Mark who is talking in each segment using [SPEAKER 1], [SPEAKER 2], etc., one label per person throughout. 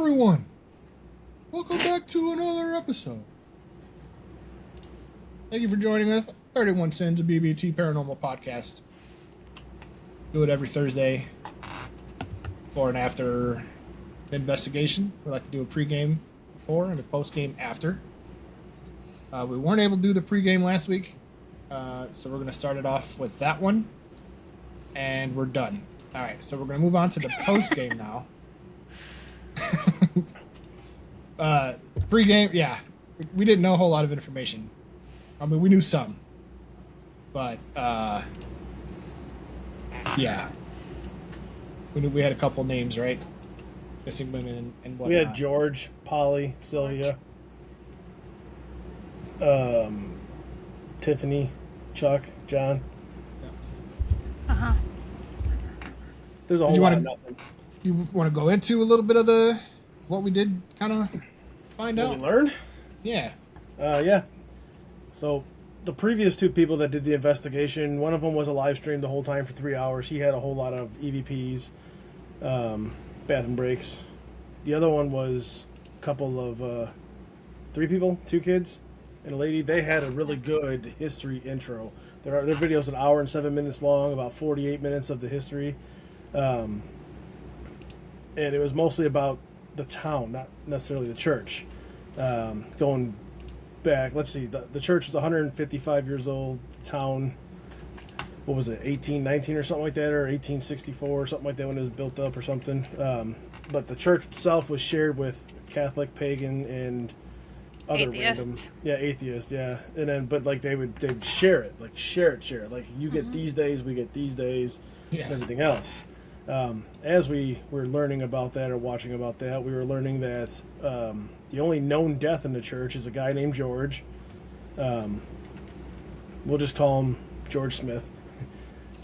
[SPEAKER 1] everyone. Welcome back to another episode. Thank you for joining us. 31 Sins, a BBT Paranormal Podcast. Do it every Thursday before and after the investigation. We like to do a pregame before and a postgame after. We weren't able to do the pregame last week, so we're going to start it off with that one, and we're done. All right, so we're going to move on to the postgame now. Pre-game, yeah, we didn't know a whole lot of information. I mean, we knew some, but yeah, we knew we had a couple names, right? Missing women and whatnot.
[SPEAKER 2] We had George, Polly, Sylvia, Tiffany, Chuck, John.
[SPEAKER 3] Uh-huh.
[SPEAKER 2] There's a whole lot of nothing.
[SPEAKER 1] You want to go into a little bit of what we did kind of find
[SPEAKER 2] What
[SPEAKER 1] out?
[SPEAKER 2] we learned?
[SPEAKER 1] Yeah.
[SPEAKER 2] Yeah. So the previous two people that did the investigation, one of them was a live stream the whole time for 3 hours. He had a whole lot of EVPs, bathroom breaks. The other one was a couple of 3 people, 2 kids, and a lady. They had a really good history intro. Their video's an hour and 7 minutes long, about 48 minutes of the history. And it was mostly about the town, not necessarily the church. Going back, let's see, the church is 155 years old. The town, what was it, 1819 or something like that, or 1864 or something like that when it was built up or something. But the church itself was shared with Catholic, pagan, and other
[SPEAKER 3] Atheists.
[SPEAKER 2] random, atheists, yeah. And then, but like they'd share it, share it. Like you get these days, we get these days,
[SPEAKER 1] Yeah.
[SPEAKER 2] and everything else. As we were learning about that or watching about that, we were learning that the only known death in the church is a guy named George. We'll just call him George Smith.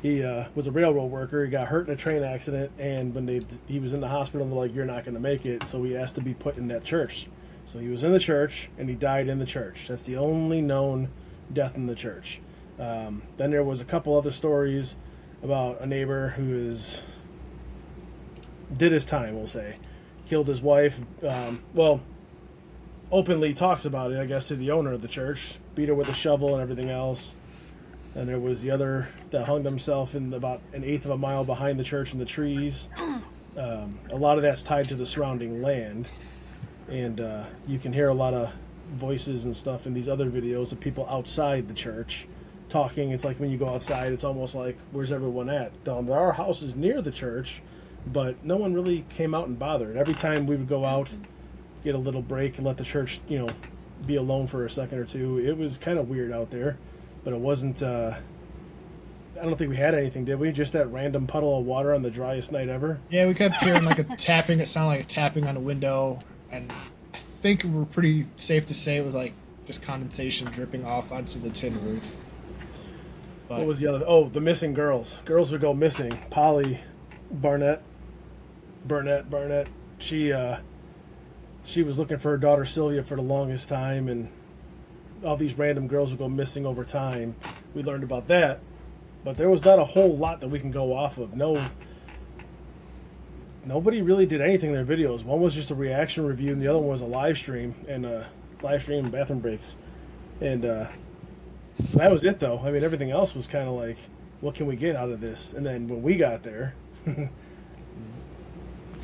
[SPEAKER 2] He was a railroad worker. He got hurt in a train accident, and when he was in the hospital, they're like, "You're not going to make it." So he asked to be put in that church. So he was in the church, and he died in the church. That's the only known death in the church. Then there was a couple other stories about a neighbor who did his time, we'll say. Killed his wife. Openly talks about it, I guess, to the owner of the church. Beat her with a shovel and everything else. And there was the other that hung himself in about an eighth of a mile behind the church in the trees. A lot of that's tied to the surrounding land. And you can hear a lot of voices and stuff in these other videos of people outside the church talking. It's like when you go outside, it's almost like, where's everyone at? There are houses near the church, but no one really came out and bothered. Every time we would go out, get a little break and let the church, be alone for a second or two, it was kind of weird out there. But it wasn't, I don't think we had anything, did we? Just that random puddle of water on the driest night ever?
[SPEAKER 1] Yeah, we kept hearing like a tapping. It sounded like a tapping on a window, and I think we're pretty safe to say it was like just condensation dripping off onto the tin roof. But
[SPEAKER 2] What was the other? Oh, the missing girls. Girls would go missing. Polly Burnett. She was looking for her daughter Sylvia for the longest time, and all these random girls would go missing over time. We learned about that, but there was not a whole lot that we can go off of. Nobody really did anything in their videos. One was just a reaction review, and the other one was a live stream and bathroom breaks, and that was it, though. I mean, everything else was kind of like, what can we get out of this? And then when we got there,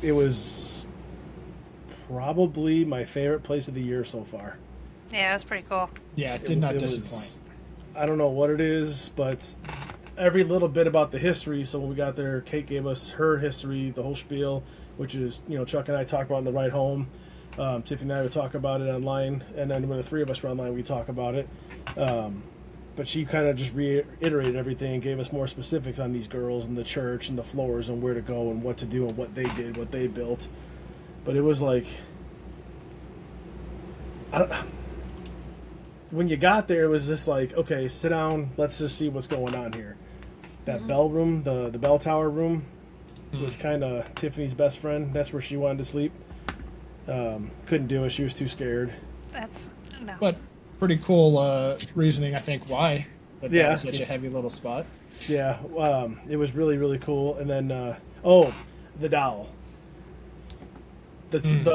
[SPEAKER 2] it was probably my favorite place of the year so far.
[SPEAKER 3] Yeah, it was pretty cool.
[SPEAKER 1] yeah, it did not
[SPEAKER 2] It was-
[SPEAKER 1] disappoint.
[SPEAKER 2] I don't know what it is, but every little bit about the history. So when we got there, Kate gave us her history, the whole spiel, which is, Chuck and I talk about on the ride home. Tiffany and I would talk about it online, and then when the 3 of us were online, we talk about it. But she kind of just reiterated everything and gave us more specifics on these girls and the church and the floors and where to go and what to do and what they did, what they built. But it was like, when you got there, it was just like, okay, sit down, let's just see what's going on here. That bell room, the bell tower room, was kind of Tiffany's best friend. That's where she wanted to sleep. Couldn't do it. She was too scared.
[SPEAKER 3] No.
[SPEAKER 1] But pretty cool reasoning, I think, why that
[SPEAKER 2] Yeah.
[SPEAKER 1] was such a heavy little spot.
[SPEAKER 2] Yeah, it was really, really cool. And then, the doll.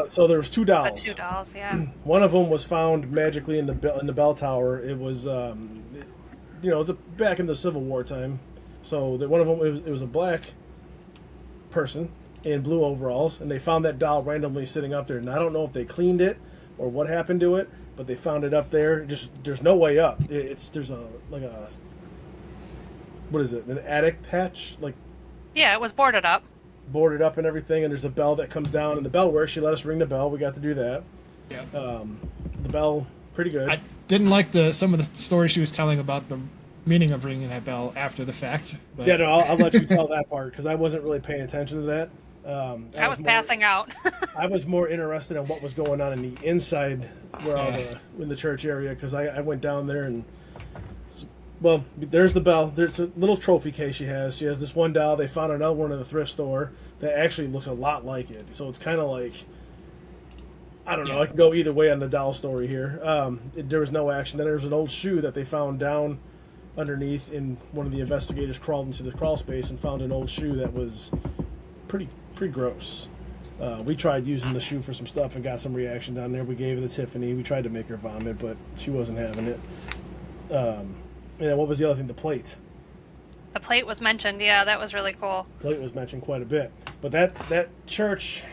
[SPEAKER 2] So there was two
[SPEAKER 3] The
[SPEAKER 2] dolls.
[SPEAKER 3] two dolls, yeah.
[SPEAKER 2] One of them was found magically in the bell tower. It was, it's back in the Civil War time. So one of them it was a black person in blue overalls, and they found that doll randomly sitting up there. And I don't know if they cleaned it or what happened to it, but they found it up there. Just there's no way up. There's a what is it? An attic hatch, like
[SPEAKER 3] Yeah, it was boarded up.
[SPEAKER 2] boarded up and everything. And there's a bell that comes down, and the bell works. She let us ring the bell. We got to do that.
[SPEAKER 1] Yeah.
[SPEAKER 2] The bell, pretty good.
[SPEAKER 1] I didn't like some of the stories she was telling about the meaning of ringing that bell after the fact. But
[SPEAKER 2] Yeah, no, I'll let you tell that part because I wasn't really paying attention to that.
[SPEAKER 3] I was
[SPEAKER 2] more-
[SPEAKER 3] passing out.
[SPEAKER 2] I was more interested in what was going on in the inside, in the church area, because I went down there and, well, there's the bell. There's a little trophy case she has. She has this one doll. They found another one in the thrift store that actually looks a lot like it. So it's kind of like, I don't know.
[SPEAKER 1] Yeah.
[SPEAKER 2] I can go either way on the doll story here. There was no action. Then there was an old shoe that they found down underneath, and one of the investigators crawled into the crawl space and found an old shoe that was pretty gross. We tried using the shoe for some stuff and got some reaction down there. We gave it to Tiffany. We tried to make her vomit, but she wasn't having it. And what was the other thing? The plate.
[SPEAKER 3] The plate was mentioned. Yeah, that was really cool.
[SPEAKER 2] Plate was mentioned quite a bit. But that church,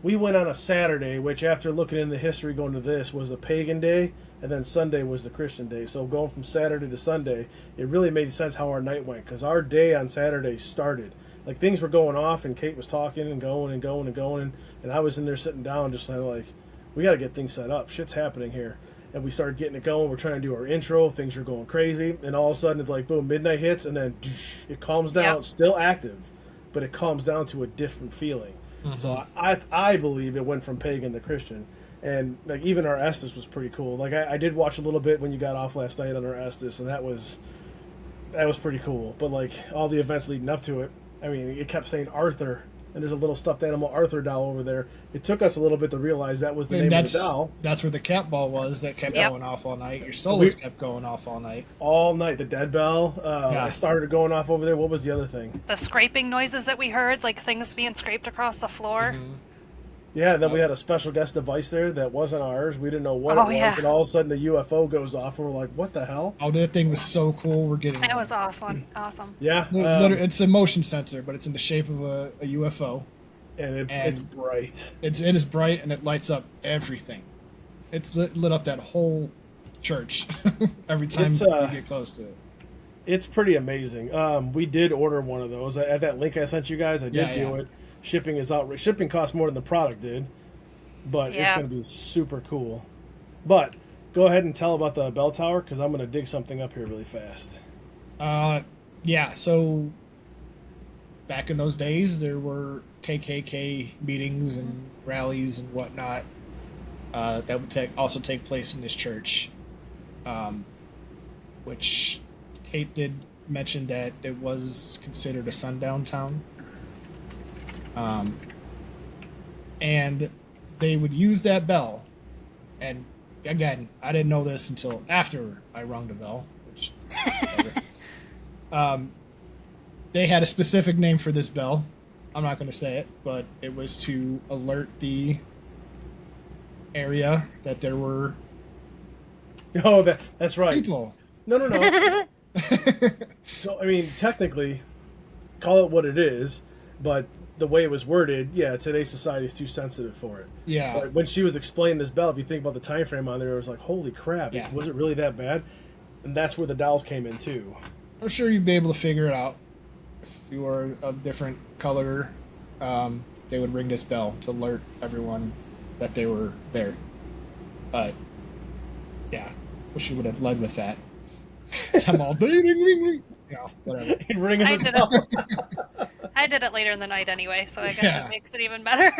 [SPEAKER 2] we went on a Saturday, which after looking in the history going to this was a pagan day, and then Sunday was the Christian day. So going from Saturday to Sunday, it really made sense how our night went, because our day on Saturday started. Like, things were going off, and Kate was talking and going and going and going, and I was in there sitting down just like, we got to get things set up. Shit's happening here. And we started getting it going. We're trying to do our intro. Things are going crazy. And all of a sudden, it's like, boom, midnight hits, and then it calms down.
[SPEAKER 3] Yep.
[SPEAKER 2] Still active, but it calms down to a different feeling. So I believe it went from pagan to Christian. And like even our Estes was pretty cool. Like I did watch a little bit when you got off last night on our Estes, and that was pretty cool. But like all the events leading up to it, I mean, it kept saying Arthur, and there's a little stuffed animal Arthur doll over there. It took us a little bit to realize that was the
[SPEAKER 1] and
[SPEAKER 2] name of the doll.
[SPEAKER 1] that's where the cat ball was that kept
[SPEAKER 3] Yep.
[SPEAKER 1] going off all night. Your Solus kept going off all night.
[SPEAKER 2] All night, the dead bell.
[SPEAKER 1] Yeah.
[SPEAKER 2] I started going off over there. What was the other thing?
[SPEAKER 3] The scraping noises that we heard, like things being scraped across the floor.
[SPEAKER 2] Yeah, and then we had a special guest device there that wasn't ours. We didn't know what it
[SPEAKER 3] Oh,
[SPEAKER 2] was,
[SPEAKER 3] yeah.
[SPEAKER 2] and all of a sudden the UFO goes off, and we're like, "What the hell?"
[SPEAKER 1] Oh, that thing was so cool. We're getting
[SPEAKER 3] That was awesome. Awesome.
[SPEAKER 2] Yeah,
[SPEAKER 1] it's a motion sensor, but it's in the shape of a UFO.
[SPEAKER 2] and it's bright.
[SPEAKER 1] It is bright and it lights up everything. It's lit up that whole church every time
[SPEAKER 2] It's,
[SPEAKER 1] you get close to it.
[SPEAKER 2] It's pretty amazing. We did order one of those at that link I sent you guys. I did
[SPEAKER 1] Yeah,
[SPEAKER 2] do
[SPEAKER 1] yeah.
[SPEAKER 2] it. Shipping is out. Shipping costs more than the product did, but it's
[SPEAKER 3] Yeah.
[SPEAKER 2] going to be super cool. But go ahead and tell about the bell tower, because I'm going to dig something up here really fast.
[SPEAKER 1] Yeah, so back in those days, there were KKK meetings and rallies and whatnot that would also take place in this church, which Kate did mention that it was considered a sundown town. And they would use that bell, and again, I didn't know this until after I rung the bell, which whatever. They had a specific name for this bell. I'm not going to say it, but it was to alert the area that there were
[SPEAKER 2] Oh, that's right.
[SPEAKER 1] people.
[SPEAKER 2] No. So, I mean, technically, call it what it is, but the way it was worded, yeah, today's society is too sensitive for it.
[SPEAKER 1] Yeah.
[SPEAKER 2] But when she was explaining this bell, if you think about the time frame on there, it was like, holy crap,
[SPEAKER 1] Yeah.
[SPEAKER 2] was it really that bad? And that's where the dolls came in, too.
[SPEAKER 1] I'm sure you'd be able to figure it out. If you were a different color, they would ring this bell to alert everyone that they were there. But, yeah, wish you would have led with that. I'm all ding, ding, ding, ding. Yeah, whatever.
[SPEAKER 2] He'd ring
[SPEAKER 3] I
[SPEAKER 2] his
[SPEAKER 3] did
[SPEAKER 2] bell.
[SPEAKER 3] it. I did it later in the night anyway, so I guess
[SPEAKER 1] Yeah.
[SPEAKER 3] it makes it even better.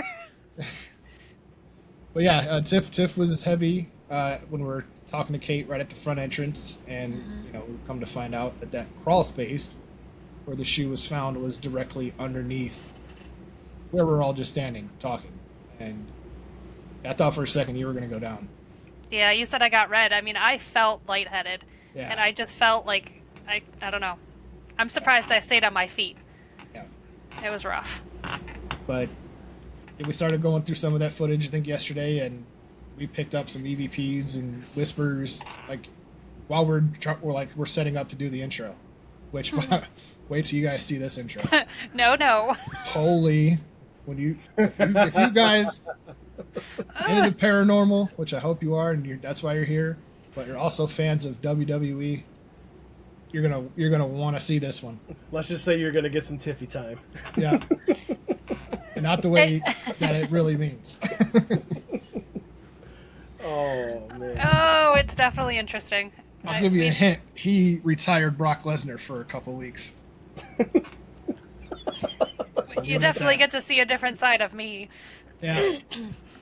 [SPEAKER 1] But yeah, Tiff was heavy when we were talking to Kate right at the front entrance, and we come to find out that crawl space where the shoe was found was directly underneath where we're all just standing talking, and I thought for a second you were going to go down.
[SPEAKER 3] Yeah, you said I got red. I mean, I felt lightheaded,
[SPEAKER 1] Yeah.
[SPEAKER 3] and I just felt like I don't know. I'm surprised I stayed on my feet.
[SPEAKER 1] Yeah.
[SPEAKER 3] It was rough.
[SPEAKER 1] But we started going through some of that footage, I think, yesterday, and we picked up some EVPs and whispers, like, while we're setting up to do the intro, which, wait till you guys see this intro.
[SPEAKER 3] No.
[SPEAKER 1] Holy, if you guys into the paranormal, which I hope you are, and that's why you're here, but you're also fans of WWE, you're gonna want to see this one.
[SPEAKER 2] Let's just say you're gonna get some Tiffy time.
[SPEAKER 1] Yeah, and not the way that it really means.
[SPEAKER 2] Oh man.
[SPEAKER 3] Oh, it's definitely interesting.
[SPEAKER 1] I'll give you a hint. He retired Brock Lesnar for a couple weeks.
[SPEAKER 3] You definitely get to see a different side of me.
[SPEAKER 1] Yeah,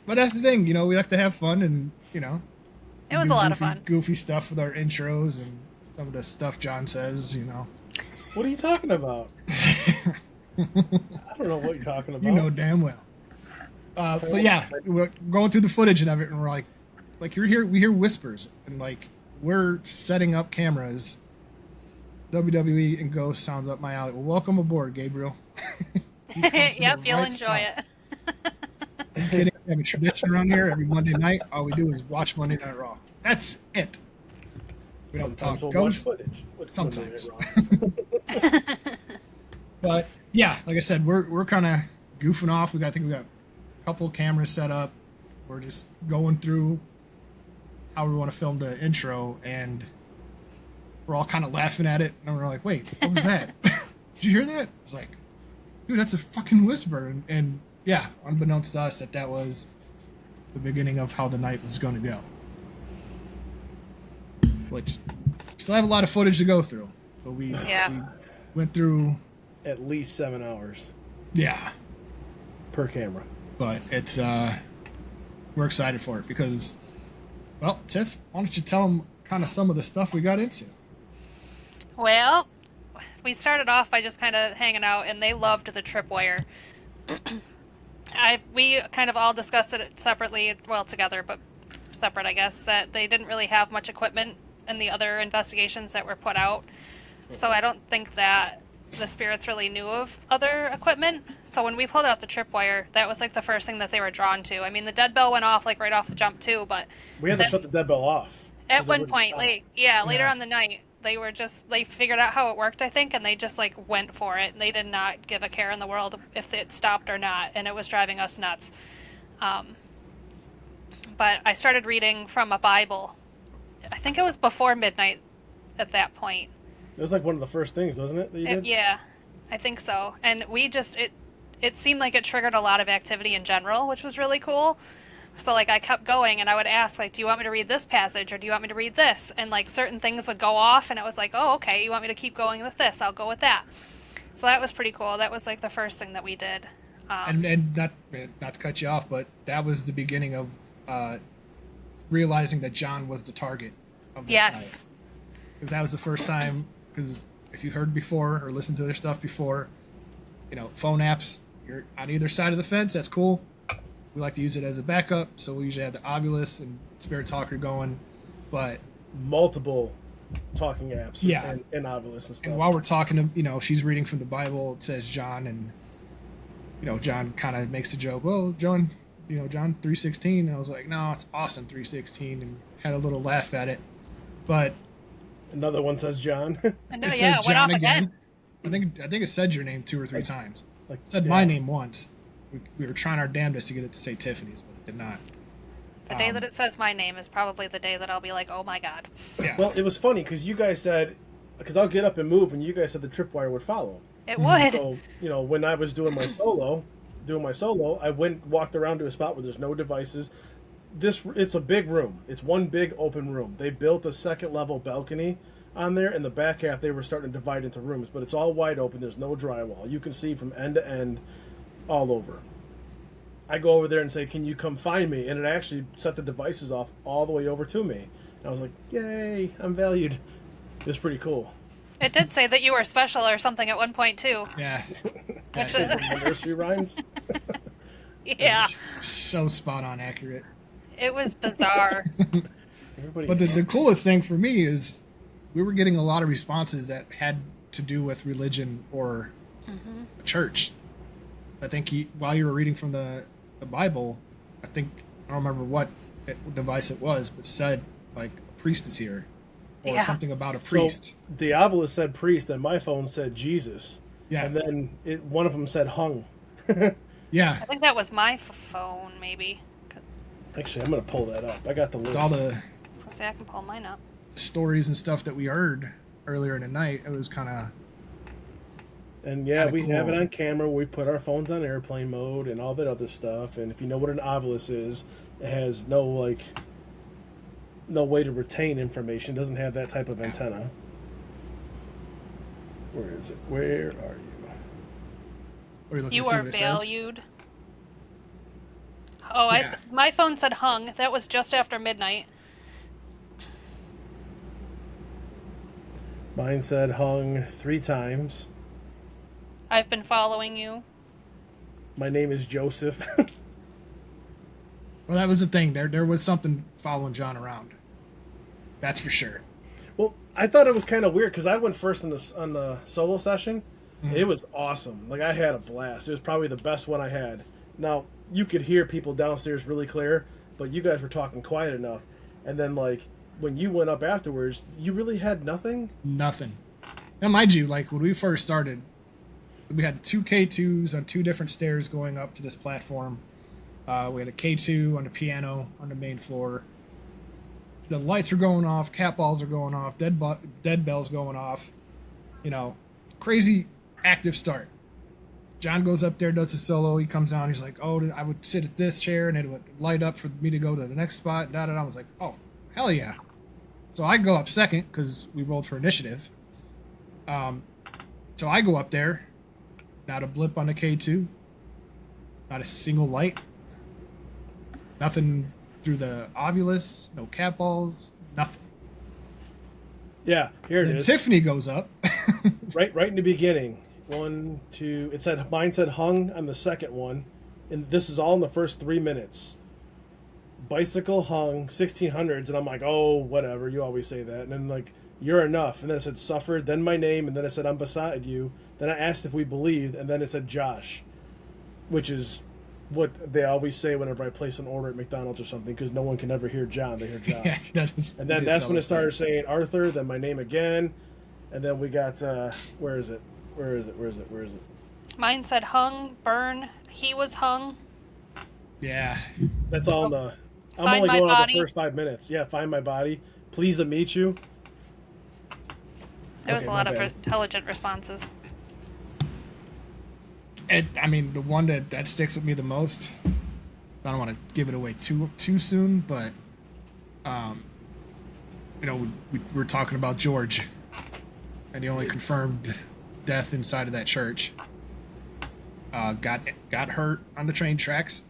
[SPEAKER 1] but that's the thing. We like to have fun, and
[SPEAKER 3] It was
[SPEAKER 1] do
[SPEAKER 3] a lot of fun.
[SPEAKER 1] Goofy stuff with our intros and some of the stuff John says.
[SPEAKER 2] What are you talking about? I don't know what you're talking about.
[SPEAKER 1] You know damn well. But yeah, we're going through the footage and everything. And we're like you're here. We hear whispers, and like we're setting up cameras. WWE and Ghost sounds up my alley. Well, welcome aboard, Gabriel.
[SPEAKER 3] Yep, you'll enjoy it.
[SPEAKER 1] We have a tradition around here. Every Monday night, all we do is watch Monday Night Raw. That's it. We don't
[SPEAKER 2] Sometimes
[SPEAKER 1] talk
[SPEAKER 2] we'll watch
[SPEAKER 1] Ghost.
[SPEAKER 2] footage.
[SPEAKER 1] Sometimes. But yeah, like I said, we're kind of goofing off. I think we got a couple cameras set up. We're just going through how we want to film the intro, and we're all kind of laughing at it, and we're like, "Wait, what was that? Did you hear that?" It's like, dude, that's a fucking whisper, and yeah, unbeknownst to us, that was the beginning of how the night was going to go. Which still have a lot of footage to go through, but we went through
[SPEAKER 2] At least 7 hours per camera.
[SPEAKER 1] But it's we're excited for it because, well, Tiff, why don't you tell them kind of some of the stuff we got into?
[SPEAKER 3] Well, we started off by just kind of hanging out, and they loved the tripwire. We kind of all discussed it separately, well, together, but separate, I guess, that they didn't really have much equipment in the other investigations that were put out. So I don't think that the spirits really knew of other equipment. So when we pulled out the tripwire, that was like the first thing that they were drawn to. I mean, the dead bell went off like right off the jump too, but
[SPEAKER 2] We had to shut the dead bell off.
[SPEAKER 3] at
[SPEAKER 2] 'cause it
[SPEAKER 3] one
[SPEAKER 2] wouldn't
[SPEAKER 3] point,
[SPEAKER 2] stop.
[SPEAKER 3] later
[SPEAKER 1] Yeah.
[SPEAKER 3] on the night, they figured out how it worked, I think, and they just like went for it. They did not give a care in the world if it stopped or not, and it was driving us nuts. But I started reading from a Bible. I think it was before midnight at that point.
[SPEAKER 2] It was like one of the first things, wasn't it, that you did?
[SPEAKER 3] Yeah, I think so. And it seemed like it triggered a lot of activity in general, which was really cool. So like I kept going, and I would ask like, do you want me to read this passage or do you want me to read this? And like certain things would go off, and it was like, oh, okay, you want me to keep going with this? I'll go with that. So that was pretty cool. That was like the first thing that we did.
[SPEAKER 1] And not to cut you off, but that was the beginning of realizing that John was the target of this
[SPEAKER 3] Yes.
[SPEAKER 1] because that was the first time. Because if you heard before or listened to their stuff before, phone apps, you're on either side of the fence. That's cool. We like to use it as a backup, so we usually have the Ovilus and Spirit Talker going. But
[SPEAKER 2] Multiple talking apps
[SPEAKER 1] Yeah.
[SPEAKER 2] and Ovilus and stuff.
[SPEAKER 1] and while we're talking to, she's reading from the Bible. It says John, and John kind of makes the joke. Well, John 3:16. And I was like, no, it's Austin 3:16, and had a little laugh at it. But
[SPEAKER 2] Another one says John.
[SPEAKER 3] And
[SPEAKER 1] it
[SPEAKER 3] it
[SPEAKER 1] says
[SPEAKER 3] went
[SPEAKER 1] John
[SPEAKER 3] off
[SPEAKER 1] again.
[SPEAKER 3] again.
[SPEAKER 1] I think it said your name 2 or 3 times.
[SPEAKER 2] Like
[SPEAKER 1] It said my name once. We were trying our damnedest to get it to say Tiffany's, but it did not.
[SPEAKER 3] The day that it says my name is probably the day that I'll be like, oh my god.
[SPEAKER 1] Yeah.
[SPEAKER 2] Well, it was funny because you guys said, because I'll get up and move, and you guys said the tripwire would follow.
[SPEAKER 3] It would.
[SPEAKER 2] So, when I was doing my solo, I walked around to a spot where there's no devices. It's a big room. It's one big open room. They built a second level balcony on there. In the back half, they were starting to divide into rooms, but it's all wide open. There's no drywall. You can see from end to end all over. I go over there and say, can you come find me? And it actually set the devices off all the way over to me. And I was like, yay, I'm valued. It was pretty cool.
[SPEAKER 3] It did say that you were special or something at one point too.
[SPEAKER 1] Yeah.
[SPEAKER 3] Which
[SPEAKER 2] From
[SPEAKER 3] was,
[SPEAKER 2] the nursery rhymes.
[SPEAKER 3] yeah,
[SPEAKER 1] So spot on accurate.
[SPEAKER 3] it was bizarre.
[SPEAKER 2] Everybody,
[SPEAKER 1] But the coolest thing for me is we were getting a lot of responses that had to do with religion or a church. I think while you were reading from the the Bible, I think I don't remember what device it was, but said like a priest is here, or
[SPEAKER 3] Yeah.
[SPEAKER 1] something about a
[SPEAKER 2] So
[SPEAKER 1] priest.
[SPEAKER 2] the Ovilus said priest, then my phone said Jesus.
[SPEAKER 1] Yeah.
[SPEAKER 2] And then one of them said hung.
[SPEAKER 1] Yeah,
[SPEAKER 3] I think that was my phone, maybe.
[SPEAKER 2] Actually, I'm going to pull that up. I got the list.
[SPEAKER 1] with all the
[SPEAKER 3] I was gonna say I can pull mine up.
[SPEAKER 1] stories and stuff that we heard earlier in the night, it was kind of
[SPEAKER 2] And yeah,
[SPEAKER 1] Kinda
[SPEAKER 2] we have it
[SPEAKER 1] cool.
[SPEAKER 2] on camera. We put our phones on airplane mode and all that other stuff. And if you know what an Ovilus is, it has no way to retain information. It doesn't have that type of antenna. Where is it? Where are you?
[SPEAKER 1] Are you looking
[SPEAKER 3] You
[SPEAKER 1] to see
[SPEAKER 3] are
[SPEAKER 1] what it says?
[SPEAKER 3] valued. Oh,
[SPEAKER 1] Yeah.
[SPEAKER 3] my phone said hung. That was just after midnight.
[SPEAKER 2] Mine said hung 3 times.
[SPEAKER 3] I've been following you.
[SPEAKER 2] My name is Joseph.
[SPEAKER 1] Well, that was the thing. There was something following John around. That's for sure.
[SPEAKER 2] Well, I thought it was kind of weird because I went first on the solo session. It was awesome. Like I had a blast. It was probably the best one I had. Now you could hear people downstairs really clear, but you guys were talking quiet enough. And then like when you went up afterwards, you really had nothing.
[SPEAKER 1] Nothing. Now, mind you, like when we first started, we had 2 K2s on 2 different stairs going up to this platform. We had a K2 on the piano on the main floor. The lights are going off, cat balls are going off, dead bells going off. You know, crazy active start. John goes up there, does the solo. He comes down. He's like, "Oh, I would sit at this chair, and it would light up for me to go to the next spot." Da da da. I was like, "Oh, hell yeah!" So I go up second because we rolled for initiative. So I go up there. Not a blip on the K2. Not a single light. Nothing through the Ovilus. No cat balls. Nothing.
[SPEAKER 2] Yeah, here it
[SPEAKER 1] Then
[SPEAKER 2] is.
[SPEAKER 1] Tiffany goes up.
[SPEAKER 2] Right in the beginning. 1, 2. It said mine said hung on the second one, and this is all in the first 3 minutes. Bicycle hung 1600s, and I'm like, oh, whatever. You always say that. And then like, you're enough. And then it said suffered. Then my name, and then it said I'm beside you. Then I asked if we believed, and then it said Josh, which is what they always say whenever I place an order at McDonald's or something, because no one can ever hear John. They hear Josh.
[SPEAKER 1] Yeah, that is,
[SPEAKER 2] And then that's when it started saying Arthur, then my name again, and then we got where is it?
[SPEAKER 3] Mine said hung, burn. He was hung.
[SPEAKER 1] Yeah.
[SPEAKER 2] That's all in the. I'm
[SPEAKER 3] Find
[SPEAKER 2] only
[SPEAKER 3] my
[SPEAKER 2] going on
[SPEAKER 3] body.
[SPEAKER 2] the first 5 minutes. Yeah, find my body. Pleased to meet you.
[SPEAKER 3] There was
[SPEAKER 2] Okay,
[SPEAKER 3] a lot
[SPEAKER 2] my
[SPEAKER 3] of
[SPEAKER 2] bad.
[SPEAKER 3] intelligent responses.
[SPEAKER 1] I mean, the one that sticks with me the most. I don't want to give it away too soon, but you know, we were talking about George, and the only confirmed death inside of that church. Got hurt on the train tracks,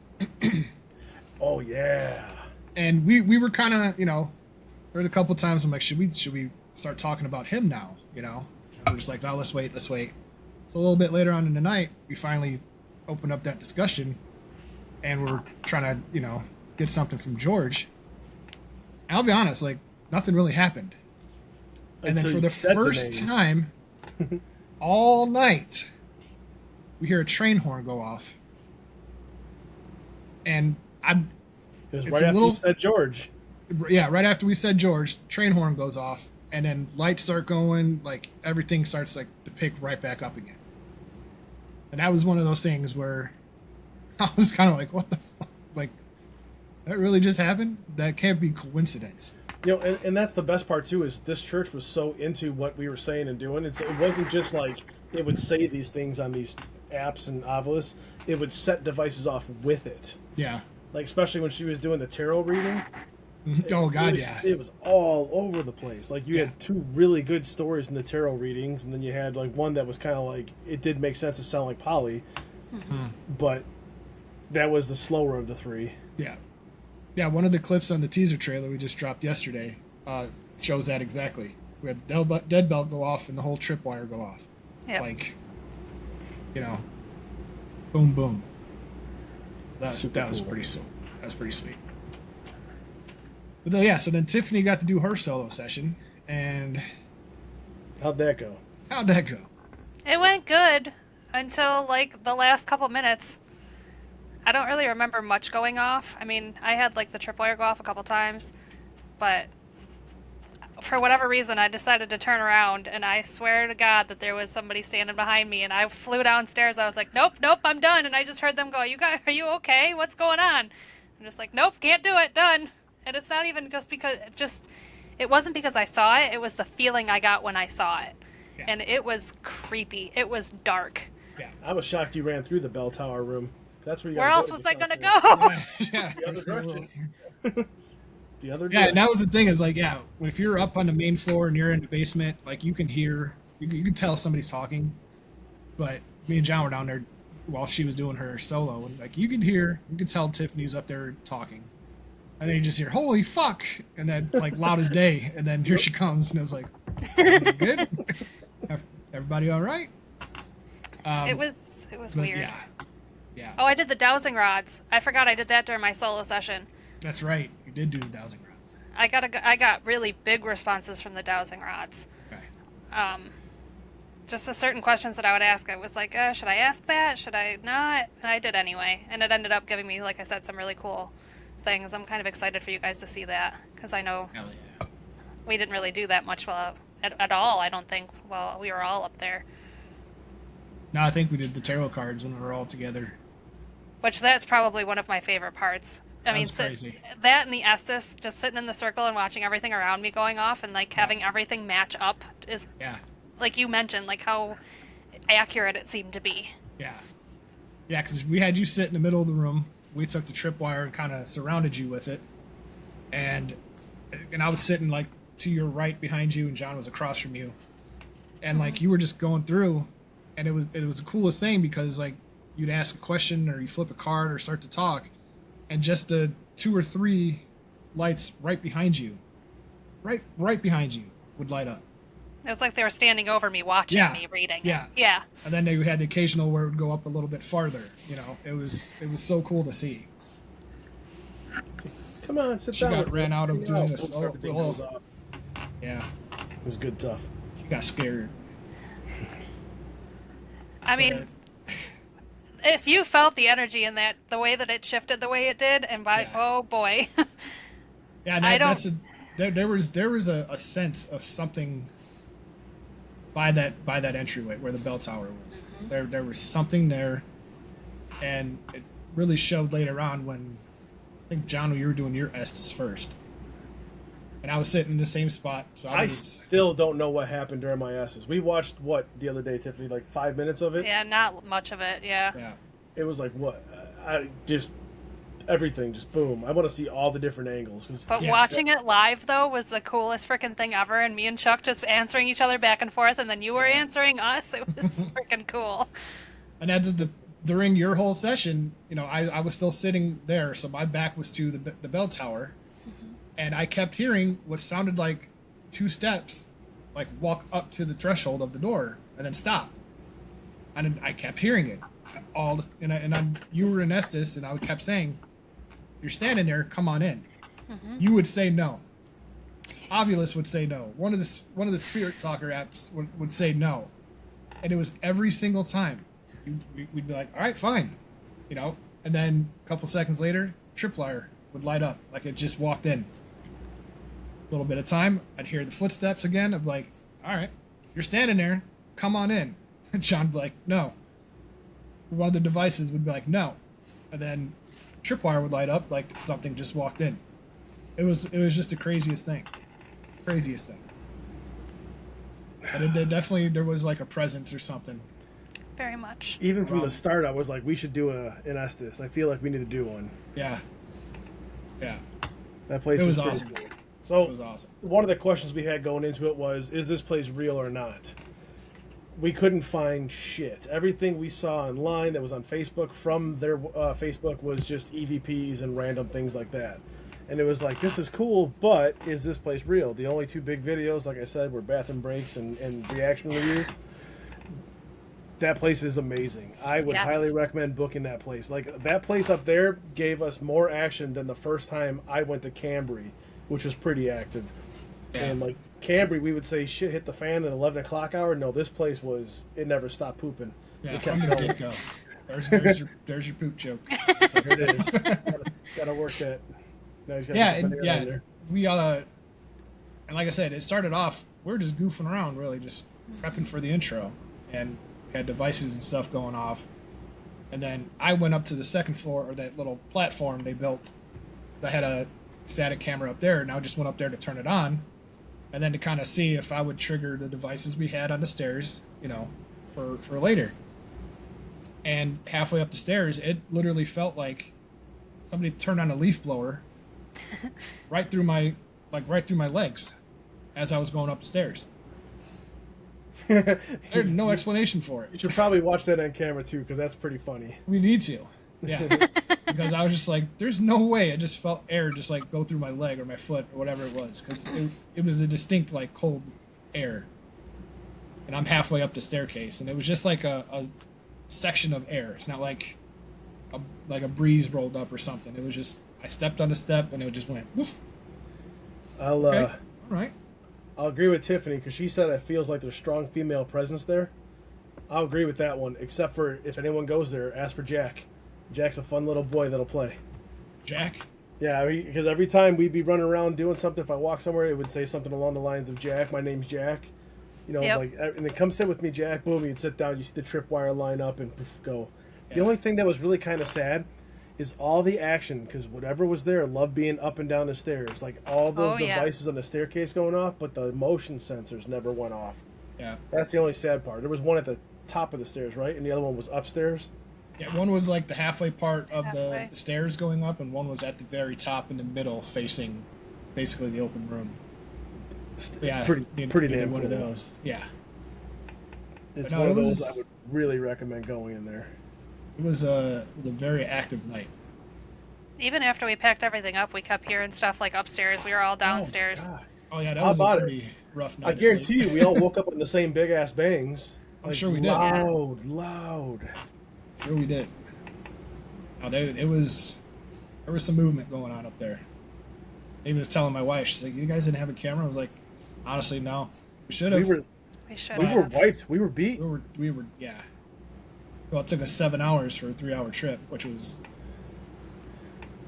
[SPEAKER 2] Oh yeah.
[SPEAKER 1] and we were kind of, you know, there was a couple times I'm like, should we start talking about him now? You know, and we're just like, no, let's wait. So a little bit later on in the night, we finally opened up that discussion, and we're trying to, you know, get something from George. And I'll be honest, like nothing really happened. And then
[SPEAKER 2] Until
[SPEAKER 1] for
[SPEAKER 2] you
[SPEAKER 1] the
[SPEAKER 2] said
[SPEAKER 1] first
[SPEAKER 2] name.
[SPEAKER 1] time all night, we hear a train horn go off. And I'm,
[SPEAKER 2] It was
[SPEAKER 1] it's
[SPEAKER 2] right
[SPEAKER 1] a
[SPEAKER 2] after
[SPEAKER 1] little-
[SPEAKER 2] you said George.
[SPEAKER 1] yeah, right after we said George, train horn goes off, and then lights start going, like everything starts like to pick right back up again. And that was one of those things where I was kind of like, what the fuck? Like, that really just happened? That can't be coincidence.
[SPEAKER 2] You know, and that's the best part too, is this church was so into what we were saying and doing. It wasn't just like it would say these things on these apps and Ovilus. It would set devices off with it.
[SPEAKER 1] Yeah.
[SPEAKER 2] Like especially when she was doing the tarot reading.
[SPEAKER 1] Oh, God,
[SPEAKER 2] it was,
[SPEAKER 1] yeah.
[SPEAKER 2] It was all over the place. Like you
[SPEAKER 1] Yeah.
[SPEAKER 2] had 2 really good stories in the tarot readings, and then you had like one that was kind of like it did make sense to sound like Polly, but that was the slower of the 3.
[SPEAKER 1] Yeah. Yeah, one of the clips on the teaser trailer we just dropped yesterday shows that exactly. We had the dead belt go off and the whole tripwire go off.
[SPEAKER 3] Yep.
[SPEAKER 1] Like, you know, boom, boom. That
[SPEAKER 2] Super
[SPEAKER 1] was
[SPEAKER 2] cool.
[SPEAKER 1] pretty sweet. That was pretty sweet. But then, yeah, so then Tiffany got to do her solo session, and
[SPEAKER 2] How'd that go?
[SPEAKER 1] how'd that go?
[SPEAKER 3] It went good until like the last couple minutes. I don't really remember much going off. I mean, I had like the tripwire go off a couple times, but for whatever reason, I decided to turn around, and I swear to God that there was somebody standing behind me, and I flew downstairs. I was like, "Nope, nope, I'm done." And I just heard them go, "You guys, are you okay? What's going on?" I'm just like, "Nope, can't do it. Done." And it's not even just because it wasn't because I saw it. It was the feeling I got when I saw it,
[SPEAKER 1] Yeah.
[SPEAKER 3] and it was creepy. It was dark.
[SPEAKER 1] Yeah.
[SPEAKER 2] I was shocked you ran through the bell tower room. That's where you.
[SPEAKER 3] Where
[SPEAKER 2] gotta
[SPEAKER 3] else
[SPEAKER 2] go
[SPEAKER 3] was
[SPEAKER 2] to
[SPEAKER 3] I
[SPEAKER 2] get
[SPEAKER 3] gonna
[SPEAKER 2] downstairs.
[SPEAKER 3] go?
[SPEAKER 1] Yeah.
[SPEAKER 2] The other direction. The other.
[SPEAKER 1] Yeah, and that was the thing is like, yeah, if you're up on the main floor and you're in the basement, like you can hear, you can tell somebody's talking. But me and John were down there while she was doing her solo, and like you could tell Tiffany's up there talking, and then you just hear "Holy fuck!" and then like loud as day, and then here she comes, and it was like, "Good, everybody all right?"
[SPEAKER 3] It was
[SPEAKER 1] But
[SPEAKER 3] weird.
[SPEAKER 1] yeah, yeah,
[SPEAKER 3] Oh, I did the dowsing rods. I forgot I did that during my solo session.
[SPEAKER 1] that's right. You did do the dowsing rods.
[SPEAKER 3] I got really big responses from the dowsing rods.
[SPEAKER 1] Okay.
[SPEAKER 3] Just the certain questions that I would ask. I was like, should I ask that? Should I not? And I did anyway. And it ended up giving me, like I said, some really cool things. I'm kind of excited for you guys to see that, because I know
[SPEAKER 1] Hell yeah.
[SPEAKER 3] we didn't really do that much at all, I don't think, while we were all up there.
[SPEAKER 1] No, I think we did the tarot cards when we were all together.
[SPEAKER 3] Which that's probably one of my favorite parts. I mean,
[SPEAKER 1] That's crazy.
[SPEAKER 3] that and the Estes, just sitting in the circle and watching everything around me going off, and like having everything match up is,
[SPEAKER 1] Yeah.
[SPEAKER 3] like you mentioned, like how accurate it seemed to be.
[SPEAKER 1] Yeah. Yeah, because we had you sit in the middle of the room. We took the tripwire and kind of surrounded you with it. And I was sitting like to your right behind you, and John was across from you. And like you were just going through, and it was the coolest thing because like you'd ask a question or you flip a card or start to talk, and just the 2 or 3 lights right behind you, right behind you, would light up.
[SPEAKER 3] It was like they were standing over me watching
[SPEAKER 1] Yeah.
[SPEAKER 3] me reading.
[SPEAKER 1] Yeah.
[SPEAKER 3] Yeah.
[SPEAKER 1] And then they had the occasional where it would go up a little bit farther. You know, it was so cool to see.
[SPEAKER 2] Come on, sit
[SPEAKER 1] She
[SPEAKER 2] down.
[SPEAKER 1] got ran out of
[SPEAKER 2] Yeah,
[SPEAKER 1] doing this.
[SPEAKER 2] hope everything goes off.
[SPEAKER 1] Yeah,
[SPEAKER 2] It was good stuff.
[SPEAKER 1] she got scared.
[SPEAKER 3] I mean, if you felt the energy in that, the way that it shifted the way it did, and
[SPEAKER 1] Yeah.
[SPEAKER 3] oh boy.
[SPEAKER 1] Yeah,
[SPEAKER 3] I don't-
[SPEAKER 1] that's there was a sense of something by that entryway where the bell tower was. There was something there, and it really showed later on when I think John, you were doing your Estes first, and I was sitting in the same spot. So I
[SPEAKER 2] I
[SPEAKER 1] was
[SPEAKER 2] still don't know what happened during my S's. We watched what the other day, Tiffany, like 5 minutes of it.
[SPEAKER 3] Yeah, not much of it. Yeah.
[SPEAKER 1] yeah.
[SPEAKER 2] It was like what? I just everything just boom. I want to see all the different angles. 'Cause
[SPEAKER 3] But
[SPEAKER 1] Yeah.
[SPEAKER 3] watching it live though was the coolest freaking thing ever, and me and Chuck just answering each other back and forth, and then you were answering us. It was freaking cool.
[SPEAKER 1] And at during your whole session, you know, I was still sitting there, so my back was to the bell tower, and I kept hearing what sounded like 2 steps, like walk up to the threshold of the door and then stop. And I kept hearing it you were in Estes, and I kept saying, "You're standing there. Come on in." You would say no. Ovulus would say no. One of the Spirit Talker apps would say no, and it was every single time. We'd be like, all right, fine, you know, and then a couple seconds later, tripwire would light up like it just walked in. A little bit of time, I'd hear the footsteps again. I'd be like, all right, you're standing there, come on in. And John would be like, no. One of the devices would be like, no, and then tripwire would light up like something just walked in. It was just the craziest thing. But there was like a presence or something.
[SPEAKER 3] Very much.
[SPEAKER 2] even from the start, I was like, we should do an Estes. I feel like we need to do one.
[SPEAKER 1] Yeah.
[SPEAKER 2] That place
[SPEAKER 1] It was
[SPEAKER 2] pretty
[SPEAKER 1] awesome.
[SPEAKER 2] cool.
[SPEAKER 1] It
[SPEAKER 2] So
[SPEAKER 1] was awesome.
[SPEAKER 2] one of the questions we had going into it was, is this place real or not? We couldn't find shit. Everything we saw online that was on Facebook from their Facebook was just EVPs and random things like that. And it was like, this is cool, but is this place real? The only 2 big videos, like I said, were Bathroom Breaks and reaction reviews. That place is amazing. I would
[SPEAKER 3] Yes.
[SPEAKER 2] highly recommend booking that place. Like, that place up there gave us more action than the first time I went to Cambry, which was pretty active.
[SPEAKER 1] Yeah.
[SPEAKER 2] And like Cambry, we would say shit hit the fan at 11 o'clock hour. No, this place it never stopped pooping.
[SPEAKER 1] Yeah,
[SPEAKER 2] It
[SPEAKER 1] from
[SPEAKER 2] kept
[SPEAKER 1] the
[SPEAKER 2] going.
[SPEAKER 1] get go. there's your poop joke.
[SPEAKER 2] Here it is. Gotta work that. Now he's gotta
[SPEAKER 1] Yeah,
[SPEAKER 2] get the
[SPEAKER 1] and,
[SPEAKER 2] banana in
[SPEAKER 1] yeah.
[SPEAKER 2] there.
[SPEAKER 1] We and like I said, it started off. We were just goofing around, really, just prepping for the intro, and had devices and stuff going off. And then I went up to the second floor, or that little platform they built. I had a static camera up there, and I just went up there to turn it on, and then to kind of see if I would trigger the devices we had on the stairs, for later. And halfway up the stairs, it literally felt like somebody turned on a leaf blower right through my legs as I was going up the stairs. There's no explanation for
[SPEAKER 2] You
[SPEAKER 1] it.
[SPEAKER 2] should probably watch that on camera too, because that's pretty funny.
[SPEAKER 1] We need to. Yeah. Because I was just like, there's no way. I just felt air just like go through my leg or my foot or whatever it was. Because it was a distinct, like, cold air. And I'm halfway up the staircase. And it was just like a section of air. It's not like a breeze rolled up or something. It was just, I stepped on a step and it just went, woof. Okay. All right.
[SPEAKER 2] I'll agree with Tiffany because she said it feels like there's strong female presence there. I'll agree with that one, except for if anyone goes there, ask for Jack. Jack's a fun little boy that'll play.
[SPEAKER 1] Jack?
[SPEAKER 2] Yeah, because every time we'd be running around doing something, if I walk somewhere, it would say something along the lines of Jack, my name's Jack.
[SPEAKER 3] Yep.
[SPEAKER 2] Like, and then come sit with me, Jack. Boom, you'd sit down, you see the tripwire line up, and poof, go. The
[SPEAKER 1] Yeah.
[SPEAKER 2] only thing that was really kind of sad is all the action, because whatever was there loved being up and down the stairs. Like, all those
[SPEAKER 3] Oh, yeah.
[SPEAKER 2] devices on the staircase going off, but the motion sensors never went off.
[SPEAKER 1] Yeah.
[SPEAKER 2] That's the only sad part. There was one at the top of the stairs, right? And the other one was upstairs.
[SPEAKER 1] Yeah, one was like the halfway part of
[SPEAKER 3] Halfway.
[SPEAKER 1] the stairs going up, and one was at the very top in the middle, facing basically the open room. Yeah,
[SPEAKER 2] Pretty
[SPEAKER 1] either
[SPEAKER 2] damn
[SPEAKER 1] one
[SPEAKER 2] cool.
[SPEAKER 1] of those. Yeah,
[SPEAKER 2] It's
[SPEAKER 1] But no,
[SPEAKER 2] one of
[SPEAKER 1] it
[SPEAKER 2] those
[SPEAKER 1] was-
[SPEAKER 2] I would really recommend going in there.
[SPEAKER 1] it was a very active night.
[SPEAKER 3] Even after we packed everything up, we kept hearing stuff like upstairs. We were all downstairs.
[SPEAKER 2] God.
[SPEAKER 1] Oh yeah, that
[SPEAKER 2] How
[SPEAKER 1] was a
[SPEAKER 2] about it?
[SPEAKER 1] pretty rough night.
[SPEAKER 2] I
[SPEAKER 1] of
[SPEAKER 2] guarantee
[SPEAKER 1] sleep.
[SPEAKER 2] you, we all woke up on the same big ass bangs.
[SPEAKER 1] I'm sure we did.
[SPEAKER 2] Loud.
[SPEAKER 1] Sure we did. No, there was some movement going on up there. I even was telling my wife, she's like, "You guys didn't have a camera?" I was like, "Honestly, no. We should have.
[SPEAKER 3] We should
[SPEAKER 2] We were
[SPEAKER 3] have.
[SPEAKER 2] wiped. We were beat.
[SPEAKER 1] We were, yeah. Well, it took us 7 hours for a 3-hour trip, which was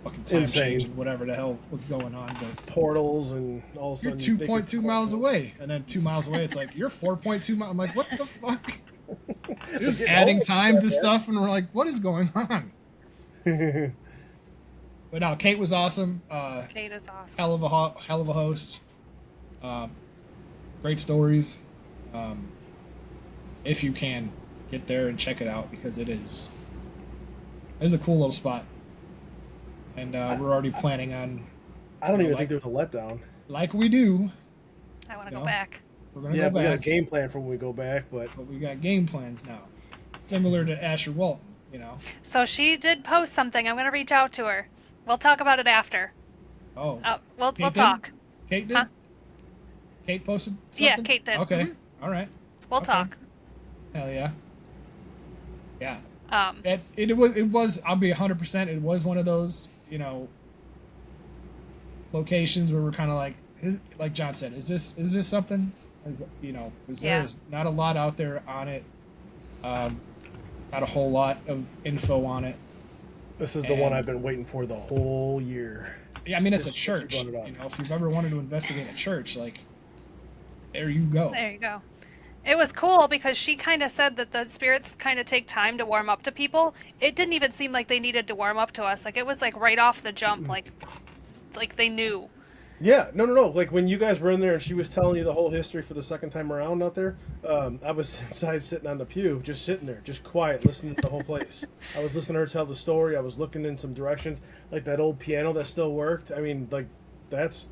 [SPEAKER 1] fucking time
[SPEAKER 2] Insane.
[SPEAKER 1] change and whatever the hell was going on. But
[SPEAKER 2] Portals and all of a
[SPEAKER 1] you're
[SPEAKER 2] sudden. you think it's
[SPEAKER 1] 2.2 miles away, and then 2 miles away, it's like you're 4.2 miles. I'm like, what the fuck? Just
[SPEAKER 2] getting
[SPEAKER 1] adding
[SPEAKER 2] old,
[SPEAKER 1] time to
[SPEAKER 2] man.
[SPEAKER 1] stuff, and we're like, what is going on? But no, Kate was awesome.
[SPEAKER 3] Kate is awesome.
[SPEAKER 1] Hell of a host. Great stories. If you can get there and check it out, because it's a cool little spot, and we're already planning on,
[SPEAKER 2] I don't even
[SPEAKER 1] like-
[SPEAKER 2] think there was a letdown.
[SPEAKER 1] like we do,
[SPEAKER 3] I want to
[SPEAKER 1] No.
[SPEAKER 3] go back.
[SPEAKER 1] we're gonna
[SPEAKER 2] Yeah,
[SPEAKER 1] go
[SPEAKER 2] we got a
[SPEAKER 1] back,
[SPEAKER 2] game plan for when we go back, but
[SPEAKER 1] but we got game plans now, similar to Asher Walton.
[SPEAKER 3] So she did post something. I'm going to reach out to her. We'll talk about it after.
[SPEAKER 1] Oh,
[SPEAKER 3] We'll
[SPEAKER 1] Kate did?
[SPEAKER 3] talk.
[SPEAKER 1] Kate did.
[SPEAKER 3] Huh?
[SPEAKER 1] Kate posted something?
[SPEAKER 3] Yeah, Kate did.
[SPEAKER 1] Okay,
[SPEAKER 3] Mhm.
[SPEAKER 1] all right.
[SPEAKER 3] We'll
[SPEAKER 1] Okay.
[SPEAKER 3] talk.
[SPEAKER 1] Hell yeah. Yeah.
[SPEAKER 3] Um,
[SPEAKER 1] It was. I'll be 100%. It was one of those, locations where we're kind of like John said, is this something? Because
[SPEAKER 3] Yeah.
[SPEAKER 1] there's not a lot out there on it. Not a whole lot of info on it.
[SPEAKER 2] this is the one
[SPEAKER 1] And-
[SPEAKER 2] I've been waiting for the whole year.
[SPEAKER 1] Yeah, I mean it's a
[SPEAKER 2] Since you
[SPEAKER 1] church.
[SPEAKER 2] brought it up.
[SPEAKER 1] If you've ever wanted to investigate a church, like, there you go.
[SPEAKER 3] there you go. It was cool because she kind of said that the spirits kind of take time to warm up to people. It didn't even seem like they needed to warm up to us. Like it was like right off the jump, like they knew.
[SPEAKER 2] Yeah, no. Like when you guys were in there and she was telling you the whole history for the second time around out there, I was inside sitting on the pew, just sitting there, just quiet, listening to the whole place. I was listening to her tell the story. I was looking in some directions, like that old piano that still worked. I mean, like that's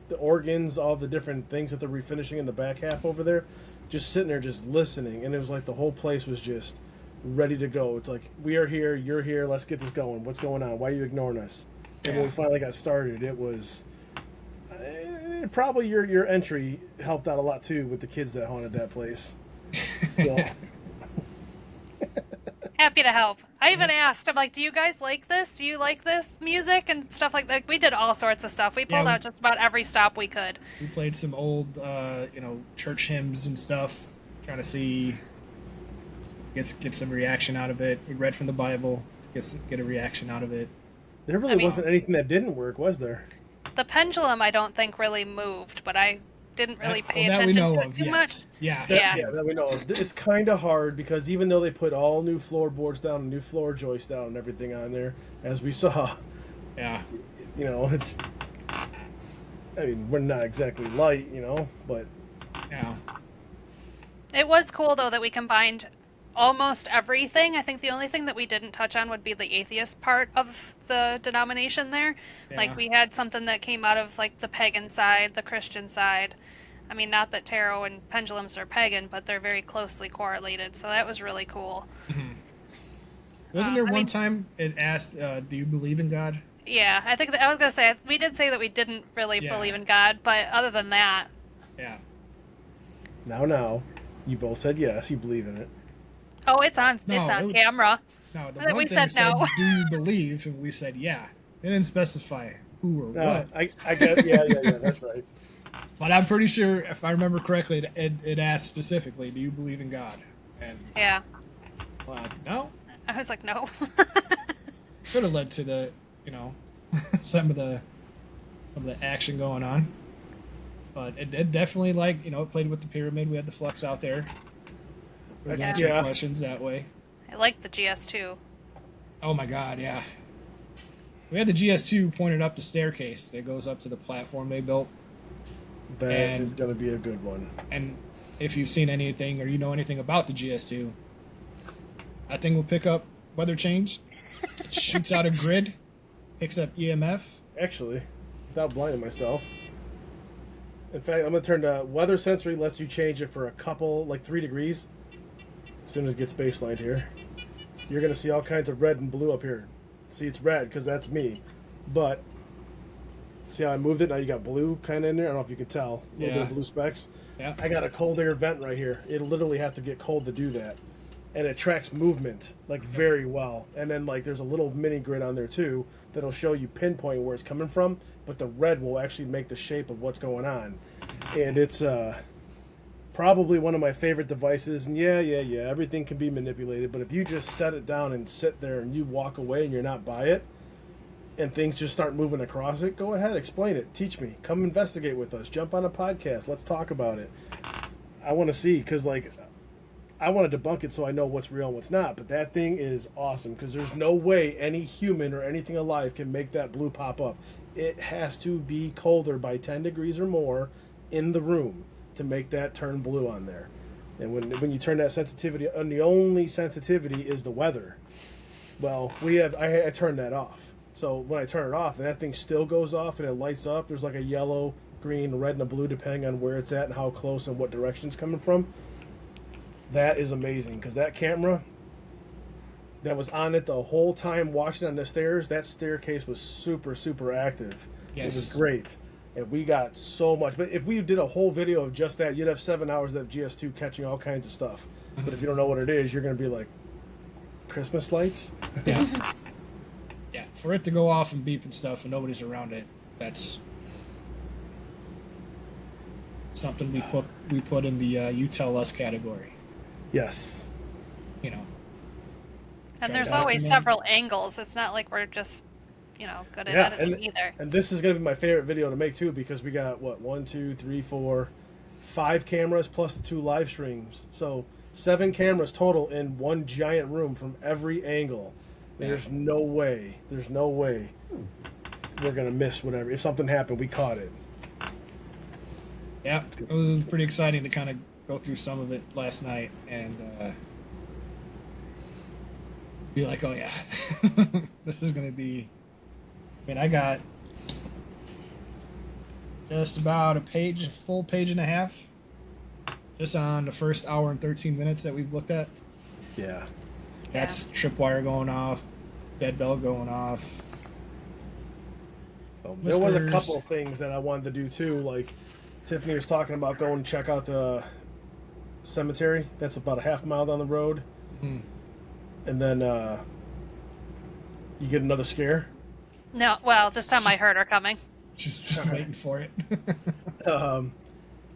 [SPEAKER 2] the organs, all the different things that they're refinishing in the back half over there. Just sitting there, just listening, and it was like the whole place was just ready to go. It's like, we are here, you're here, let's get this going. What's going on? Why are you ignoring us? And when we
[SPEAKER 1] Yeah.
[SPEAKER 2] finally got started, it was probably your entry helped out a lot too with the kids that haunted that place. Yeah.
[SPEAKER 3] Happy to help. I even asked, I'm like, do you guys like this? Do you like this music and stuff like that? We did all sorts of stuff. We pulled
[SPEAKER 1] Yeah,
[SPEAKER 3] out just about every stop we could.
[SPEAKER 1] We played some old, church hymns and stuff, trying to see, get some reaction out of it. We read from the Bible, get a reaction out of it.
[SPEAKER 2] There really wasn't anything that didn't work, was there?
[SPEAKER 3] The pendulum, I don't think really moved, but I didn't really pay
[SPEAKER 1] that we
[SPEAKER 3] attention
[SPEAKER 1] know
[SPEAKER 3] to it
[SPEAKER 1] of
[SPEAKER 3] too
[SPEAKER 1] yet.
[SPEAKER 3] much.
[SPEAKER 1] Yeah.
[SPEAKER 3] Yeah.
[SPEAKER 2] That we know of. It's kind of hard because even though they put all new floorboards down and new floor joists down and everything on there, as we saw,
[SPEAKER 1] Yeah.
[SPEAKER 2] it's. I mean, we're not exactly light, but
[SPEAKER 1] Yeah.
[SPEAKER 3] It was cool though that we combined almost everything. I think the only thing that we didn't touch on would be the atheist part of the denomination there.
[SPEAKER 1] Yeah.
[SPEAKER 3] Like we had something that came out of like the pagan side, the Christian side. I mean, not that tarot and pendulums are pagan, but they're very closely correlated. So that was really cool.
[SPEAKER 1] Wasn't there
[SPEAKER 3] I
[SPEAKER 1] one
[SPEAKER 3] mean-
[SPEAKER 1] time it asked, "Do you believe in God?"
[SPEAKER 3] Yeah, I think that, I was gonna say we did say that we didn't really
[SPEAKER 1] Yeah.
[SPEAKER 3] believe in God, but other than that,
[SPEAKER 1] Yeah.
[SPEAKER 2] now, you both said yes, you believe in it.
[SPEAKER 3] oh, it's on
[SPEAKER 1] No,
[SPEAKER 3] it's
[SPEAKER 1] it
[SPEAKER 3] on
[SPEAKER 1] was-
[SPEAKER 3] camera.
[SPEAKER 1] No, the
[SPEAKER 3] Then
[SPEAKER 1] one
[SPEAKER 3] we
[SPEAKER 1] thing
[SPEAKER 3] said no.
[SPEAKER 1] "Do you believe?" And we said yeah. They didn't specify who or
[SPEAKER 2] No,
[SPEAKER 1] what,
[SPEAKER 2] I get, yeah, that's right.
[SPEAKER 1] but I'm pretty sure if I remember correctly, it asked specifically, "Do you believe in God?" And
[SPEAKER 3] Yeah,
[SPEAKER 1] well, no,
[SPEAKER 3] I was like, no.
[SPEAKER 1] could have led to the, some of the action going on. But it definitely, it played with the pyramid. We had the flux out there. It was
[SPEAKER 3] Yeah.
[SPEAKER 1] answering
[SPEAKER 2] Yeah.
[SPEAKER 1] questions that way.
[SPEAKER 3] I like the GS2.
[SPEAKER 1] Oh my God, yeah. We had the GS2 pointed up the staircase that goes up to the platform they built.
[SPEAKER 2] That
[SPEAKER 1] And-
[SPEAKER 2] is going to be a good one.
[SPEAKER 1] And if you've seen anything or you know anything about the GS2, that thing will pick up weather change. It shoots out a grid, picks up EMF.
[SPEAKER 2] Actually, without blinding myself. In fact, I'm going to turn to weather sensory, lets you change it for a couple, like 3 degrees. As soon as it gets baselined here. You're going to see all kinds of red and blue up here. See, it's red because that's me. But, see how I moved it? Now you got blue kind of in there. I don't know if you can tell. A little bit of
[SPEAKER 1] Yeah.
[SPEAKER 2] blue specks.
[SPEAKER 1] Yeah.
[SPEAKER 2] I got a cold air vent right here. It'll literally have to get cold to do that. And it tracks movement, very well. And then, there's a little mini grid on there, too, that'll show you pinpoint where it's coming from. But the red will actually make the shape of what's going on. And it's probably one of my favorite devices. And yeah, everything can be manipulated. But if you just set it down and sit there and you walk away and you're not by it, and things just start moving across it, go ahead, explain it, teach me, come investigate with us, jump on a podcast, let's talk about it. I want to see, because I want to debunk it so I know what's real and what's not, but that thing is awesome, because there's no way any human or anything alive can make that blue pop up. It has to be colder by 10 degrees or more in the room to make that turn blue on there. And when you turn that sensitivity, and the only sensitivity is the weather, well, I turned that off. So when I turn it off, and that thing still goes off and it lights up, there's like a yellow, green, red, and a blue depending on where it's at and how close and what direction it's coming from. That is amazing, because that camera that was on it the whole time watching on the stairs, that staircase was super, super active. It was
[SPEAKER 1] Yes.
[SPEAKER 2] great. And we got so much. But if we did a whole video of just that, you'd have 7 hours of GS2 catching all kinds of stuff. But if you don't know what it is, you're going to be like, Christmas lights?
[SPEAKER 1] Yeah. Yeah. For it to go off and beep and stuff and nobody's around it, that's something we put in the you tell us category.
[SPEAKER 2] Yes.
[SPEAKER 1] You know.
[SPEAKER 3] And
[SPEAKER 1] Try
[SPEAKER 3] there's
[SPEAKER 1] to
[SPEAKER 3] always
[SPEAKER 1] document.
[SPEAKER 3] several angles. It's not like we're just, good at
[SPEAKER 2] Yeah,
[SPEAKER 3] editing either.
[SPEAKER 2] And this is going to be my favorite video to make too, because we got 1, 2, 3, 4, 5 cameras plus the 2 live streams. So 7 cameras total in one giant room from every angle. There's no way we're going to miss whatever. If something happened, we caught it.
[SPEAKER 1] Yeah, it was pretty exciting to kind of go through some of it last night and be like, oh yeah, this is going to be. I mean, I got just about a full page and a half, just on the first hour and 13 minutes that we've looked at.
[SPEAKER 2] Yeah.
[SPEAKER 1] That's tripwire going off, dead bell going off.
[SPEAKER 2] So there was a
[SPEAKER 1] Whispers.
[SPEAKER 2] couple of things that I wanted to do too, like Tiffany was talking about going to check out the cemetery. That's about a half mile down the road.
[SPEAKER 1] Mhm.
[SPEAKER 2] And then you get another scare.
[SPEAKER 3] No, well, this time I heard her coming.
[SPEAKER 1] Just waiting for it.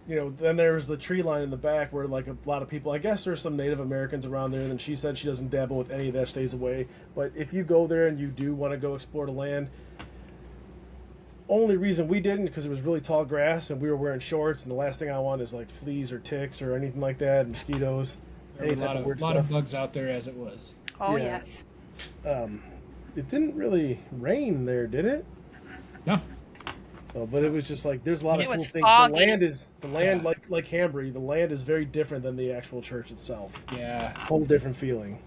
[SPEAKER 2] then there was the tree line in the back where like a lot of people, I guess there's some Native Americans around there, and she said she doesn't dabble with any of that, stays away. But if you go there and you do want to go explore the land, only reason we didn't because it was really tall grass and we were wearing shorts, and the last thing I want is like fleas or ticks or anything like that, mosquitoes.
[SPEAKER 1] There were
[SPEAKER 2] Any
[SPEAKER 1] a
[SPEAKER 2] type of weird
[SPEAKER 1] lot of
[SPEAKER 2] stuff.
[SPEAKER 1] bugs out there as it was.
[SPEAKER 3] Oh
[SPEAKER 2] Yeah.
[SPEAKER 3] yes.
[SPEAKER 2] It didn't really rain there, did it?
[SPEAKER 1] No.
[SPEAKER 2] So, but it was just like there's a lot of
[SPEAKER 3] It
[SPEAKER 2] cool
[SPEAKER 3] was
[SPEAKER 2] things.
[SPEAKER 3] foggy.
[SPEAKER 2] The land
[SPEAKER 1] Yeah.
[SPEAKER 2] like Hambry, the land is very different than the actual church itself.
[SPEAKER 1] Yeah.
[SPEAKER 2] Whole different feeling.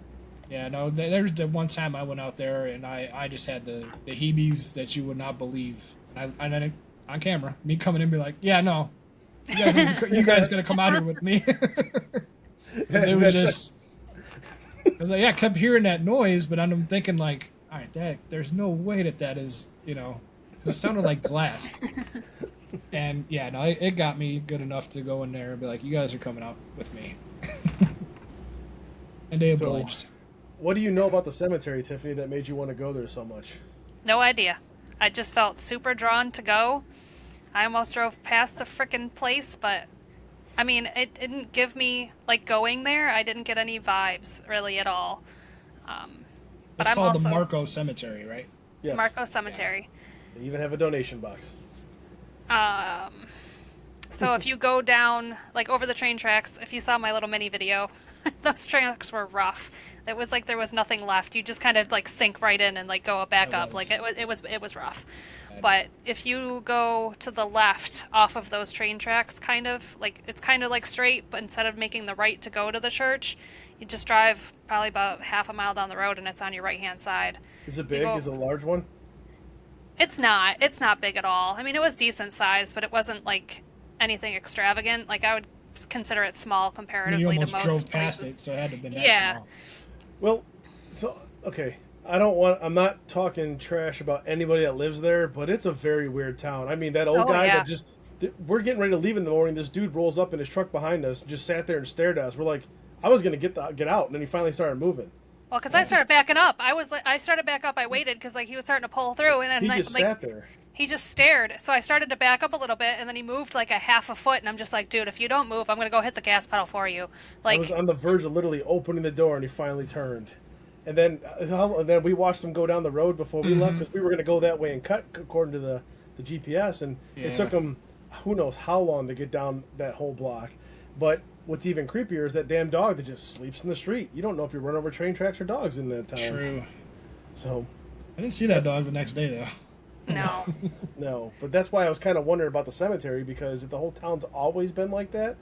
[SPEAKER 1] Yeah, no, there's the one time I went out there and I just had the heebies that you would not believe. I on camera, me coming in and be like, yeah, no, you guys gotta come out here with me. 'Cause it was just, I was like, yeah, I kept hearing that noise, but I'm thinking like, all right, there's no way that is, it sounded like glass. And yeah, no, it got me good enough to go in there and be like, you guys are coming out with me. And they
[SPEAKER 2] So-
[SPEAKER 1] obliged.
[SPEAKER 2] What do you know about the cemetery, Tiffany, that made you want to go there so much?
[SPEAKER 3] No idea. I just felt super drawn to go. I almost drove past the frickin' place, but I mean, it didn't give me like going there. I didn't get any vibes really at all. But
[SPEAKER 1] It's
[SPEAKER 3] I'm
[SPEAKER 1] called
[SPEAKER 3] also
[SPEAKER 1] the Marco Cemetery, right?
[SPEAKER 2] Yes.
[SPEAKER 3] Marco Cemetery.
[SPEAKER 2] They even have a donation box.
[SPEAKER 3] So if you go down, like over the train tracks, if you saw my little mini video, those tracks were rough. It was like there was nothing left. You just kind of like sink right in and like go back
[SPEAKER 1] It
[SPEAKER 3] up.
[SPEAKER 1] was.
[SPEAKER 3] Like it was rough. But if you go to the left off of those train tracks, kind of like it's kind of like straight, but instead of making the right to go to the church, you just drive probably about half a mile down the road and it's on your right hand side.
[SPEAKER 2] Is it big?
[SPEAKER 3] go-
[SPEAKER 2] Is it a large one?
[SPEAKER 3] It's not. It's not big at all. I mean, it was decent size, but it wasn't like anything extravagant. Like I would consider it small
[SPEAKER 1] I mean,
[SPEAKER 3] comparatively
[SPEAKER 1] you
[SPEAKER 3] to
[SPEAKER 1] almost
[SPEAKER 3] most
[SPEAKER 1] drove past
[SPEAKER 3] places.
[SPEAKER 1] it, so it had to have been that
[SPEAKER 3] Yeah.
[SPEAKER 1] small.
[SPEAKER 2] Well, so okay. I'm not talking trash about anybody that lives there, but it's a very weird town. I mean, that old
[SPEAKER 3] Oh,
[SPEAKER 2] guy
[SPEAKER 3] yeah.
[SPEAKER 2] that just we're getting ready to leave in the morning. This dude rolls up in his truck behind us and just sat there and stared at us. We're like, I was gonna get out, and then he finally started moving.
[SPEAKER 3] Well, because I started backing up. I started back up. I waited because like he was starting to pull through, and then
[SPEAKER 2] He
[SPEAKER 3] I,
[SPEAKER 2] just
[SPEAKER 3] like
[SPEAKER 2] sat there.
[SPEAKER 3] he just stared. So I started to back up a little bit, and then he moved like a half a foot, and I'm just like, dude, if you don't move, I'm gonna go hit the gas pedal for you.
[SPEAKER 2] I
[SPEAKER 3] Like,
[SPEAKER 2] was on the verge of literally opening the door, and he finally turned. And then we watched him go down the road before we left because we were going to go that way and cut according to the GPS, and it
[SPEAKER 1] Yeah.
[SPEAKER 2] took him who knows how long to get down that whole block. But what's even creepier is that damn dog that just sleeps in the street. You don't know if you run over train tracks or dogs in that town.
[SPEAKER 1] True.
[SPEAKER 2] So
[SPEAKER 1] I didn't see that dog the next day though.
[SPEAKER 3] no.
[SPEAKER 2] no, but that's why I was kind of wondering about the cemetery because if the whole town's always been like that,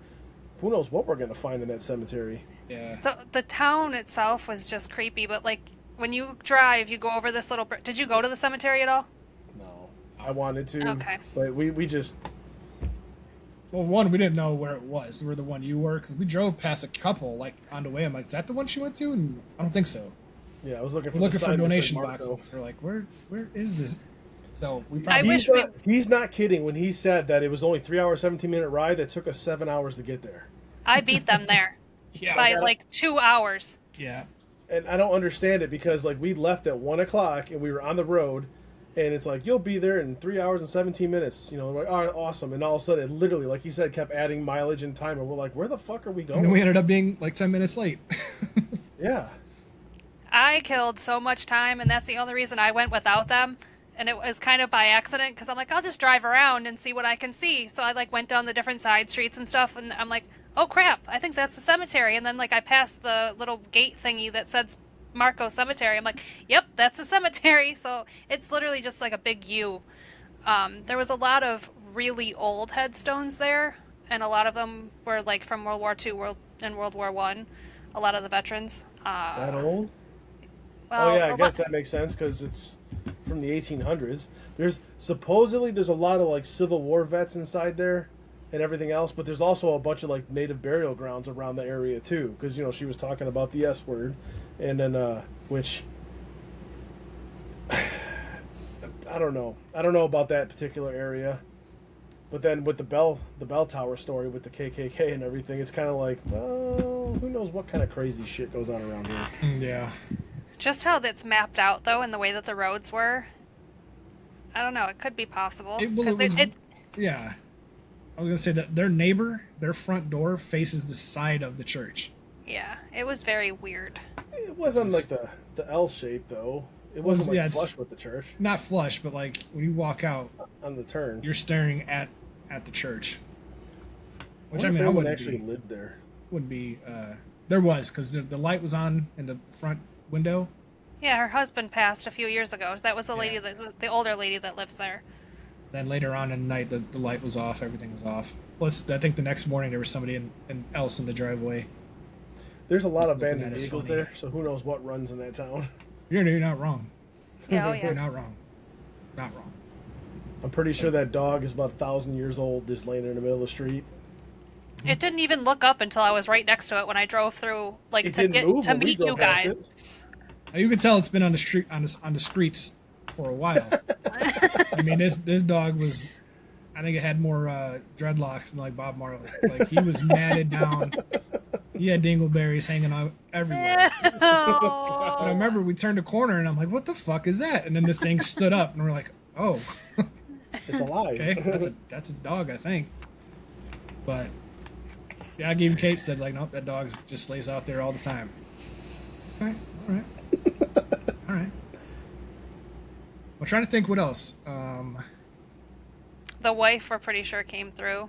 [SPEAKER 2] who knows what we're going to find in that cemetery.
[SPEAKER 1] Yeah.
[SPEAKER 3] The town itself was just creepy, but like when you drive, you go over this little. Did you go to the cemetery at all?
[SPEAKER 2] No, I wanted to,
[SPEAKER 3] Okay.
[SPEAKER 2] but we just
[SPEAKER 1] Well, one, we didn't know where it was, where the one you were, because we drove past a couple, like, on the way. I'm like, is that the one she went to? And I don't think so.
[SPEAKER 2] yeah, I was looking for
[SPEAKER 1] We're looking
[SPEAKER 2] the
[SPEAKER 1] for
[SPEAKER 2] sign that said
[SPEAKER 1] donation
[SPEAKER 2] Marco.
[SPEAKER 1] boxes. We're like, where is this? So we
[SPEAKER 3] I
[SPEAKER 1] probably.
[SPEAKER 3] wish we-
[SPEAKER 2] He's not kidding when he said that it was only 3 hour, 17-minute ride that took us 7 hours to get there.
[SPEAKER 3] I beat them there
[SPEAKER 1] Yeah.
[SPEAKER 3] by
[SPEAKER 2] gotta-
[SPEAKER 3] like 2 hours.
[SPEAKER 1] Yeah.
[SPEAKER 2] And I don't understand it because like we left at 1 o'clock and we were on the road, and it's like you'll be there in 3 hours and 17 minutes. You know, like all right, awesome. And all of a sudden, it literally, like he said, kept adding mileage and time, and we're like, where the fuck are we
[SPEAKER 1] And
[SPEAKER 2] going?
[SPEAKER 1] then we ended up being like 10 minutes late.
[SPEAKER 2] Yeah.
[SPEAKER 3] I killed so much time, and that's the only reason I went without them. And it was kind of by accident because I'm like, I'll just drive around and see what I can see. So I like went down the different side streets and stuff, and I'm like, oh crap, I think that's the cemetery. And then like I passed the little gate thingy that says Marco Cemetery. I'm like, yep, that's the cemetery. So it's literally just like a big U. There was a lot of really old headstones there, and a lot of them were like from World War II and World War One. A lot of the veterans.
[SPEAKER 2] That old?
[SPEAKER 3] Well,
[SPEAKER 2] Oh yeah, I
[SPEAKER 3] a lot-
[SPEAKER 2] guess that makes sense because it's from the 1800s. There's a lot of like Civil War vets inside there and everything else, but there's also a bunch of like native burial grounds around the area too. Because she was talking about the S word, and then which I don't know about that particular area. But then with the bell tower story with the KKK and everything, it's kind of like, well, who knows what kind of crazy shit goes on around here.
[SPEAKER 1] Yeah.
[SPEAKER 3] Just how that's mapped out, though, and the way that the roads were, I don't know. It could be possible.
[SPEAKER 1] It, well,
[SPEAKER 3] 'Cause
[SPEAKER 1] it was,
[SPEAKER 3] it-
[SPEAKER 1] yeah. I was gonna say that their neighbor, their front door faces the side of the church.
[SPEAKER 3] Yeah, it was very weird.
[SPEAKER 2] It wasn't like the L shape though. It wasn't like
[SPEAKER 1] Yeah, it's-
[SPEAKER 2] flush with the church
[SPEAKER 1] Not flush, but like when you walk out,
[SPEAKER 2] on the turn.
[SPEAKER 1] you're staring at the church. Which
[SPEAKER 2] wonder
[SPEAKER 1] I
[SPEAKER 2] if
[SPEAKER 1] mean, I
[SPEAKER 2] anyone
[SPEAKER 1] wouldn't
[SPEAKER 2] actually
[SPEAKER 1] be.
[SPEAKER 2] lived there.
[SPEAKER 1] Would be. There was because the light was on in the front window.
[SPEAKER 3] Yeah, her husband passed a few years ago. That was the lady
[SPEAKER 1] Yeah.
[SPEAKER 3] the older lady that lives there.
[SPEAKER 1] Then later on in the night, the light was off. Everything was off. Plus, I think the next morning there was somebody else in the driveway.
[SPEAKER 2] There's a lot of
[SPEAKER 1] Looking at
[SPEAKER 2] abandoned
[SPEAKER 1] it's
[SPEAKER 2] vehicles
[SPEAKER 1] funny.
[SPEAKER 2] there, so who knows what runs in that town.
[SPEAKER 1] You're not wrong.
[SPEAKER 3] Yeah, oh
[SPEAKER 1] You're
[SPEAKER 3] yeah.
[SPEAKER 1] not wrong. Not wrong.
[SPEAKER 2] I'm pretty sure that dog is about 1,000 years old, just laying there in the middle of the street.
[SPEAKER 3] It didn't even look up until I was right next to it when I drove through, like
[SPEAKER 2] It
[SPEAKER 3] to
[SPEAKER 2] didn't
[SPEAKER 3] get
[SPEAKER 2] move
[SPEAKER 3] to
[SPEAKER 2] when we
[SPEAKER 3] meet
[SPEAKER 2] drove
[SPEAKER 3] you
[SPEAKER 2] past
[SPEAKER 3] guys.
[SPEAKER 2] it.
[SPEAKER 1] Now, you can tell it's been on the street on the streets for a while. I mean, this dog was. I think it had more dreadlocks than like Bob Marley. Like he was matted down. He had dingleberries hanging out everywhere. But I remember we turned a corner and I'm like, "What the fuck is that?" And then this thing stood up and we're like, "Oh,
[SPEAKER 2] It's alive.
[SPEAKER 1] okay, that's a dog, I think." But yeah, even Kate said like, "Nope, that dog just lays out there all the time." All right. All right. I'm trying to think what else.
[SPEAKER 3] The wife, we're pretty sure, came through.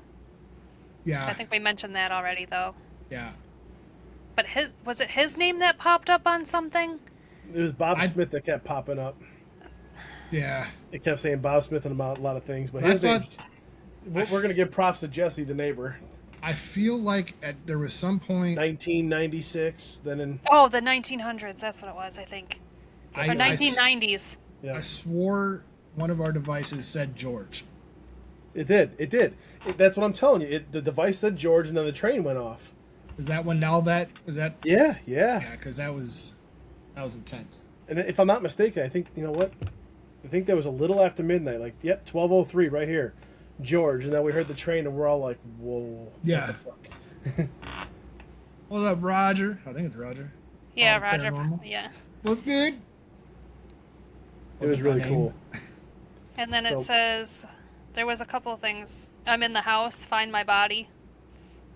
[SPEAKER 1] Yeah,
[SPEAKER 3] I think we mentioned that already, though.
[SPEAKER 1] yeah.
[SPEAKER 3] But was it his name that popped up on something?
[SPEAKER 2] It was Bob
[SPEAKER 1] I-
[SPEAKER 2] Smith that kept popping up.
[SPEAKER 1] Yeah.
[SPEAKER 2] It kept saying Bob Smith and about a lot of things, but
[SPEAKER 1] I
[SPEAKER 2] his name,
[SPEAKER 1] thought
[SPEAKER 2] we're going to give props to Jesse, the neighbor.
[SPEAKER 1] I feel like there was some point
[SPEAKER 2] 1996, then in
[SPEAKER 3] Oh, the 1900s. That's what it was, I think.
[SPEAKER 1] I,
[SPEAKER 3] Or
[SPEAKER 1] I,
[SPEAKER 3] 1990s.
[SPEAKER 2] yeah,
[SPEAKER 1] I swore one of our devices said George.
[SPEAKER 2] it did. That's what I'm telling you. The device said George, and then the train went off.
[SPEAKER 1] Is that when now that was that?
[SPEAKER 2] Yeah.
[SPEAKER 1] Yeah, because that was intense.
[SPEAKER 2] And if I'm not mistaken, I think you know what? I think that was a little after midnight. Like, yep, 12:03 right here, George. And then we heard the train, and we're all like, "Whoa,
[SPEAKER 1] Yeah.
[SPEAKER 2] what the fuck?"
[SPEAKER 1] What's up, Roger? I think it's Roger.
[SPEAKER 3] Yeah,
[SPEAKER 1] Oh,
[SPEAKER 3] Roger.
[SPEAKER 1] paranormal.
[SPEAKER 3] Yeah.
[SPEAKER 1] What's good?
[SPEAKER 2] It was really
[SPEAKER 1] my
[SPEAKER 2] cool.
[SPEAKER 3] And then it
[SPEAKER 2] So-
[SPEAKER 3] says there was a couple of things. I'm in the house. Find my body.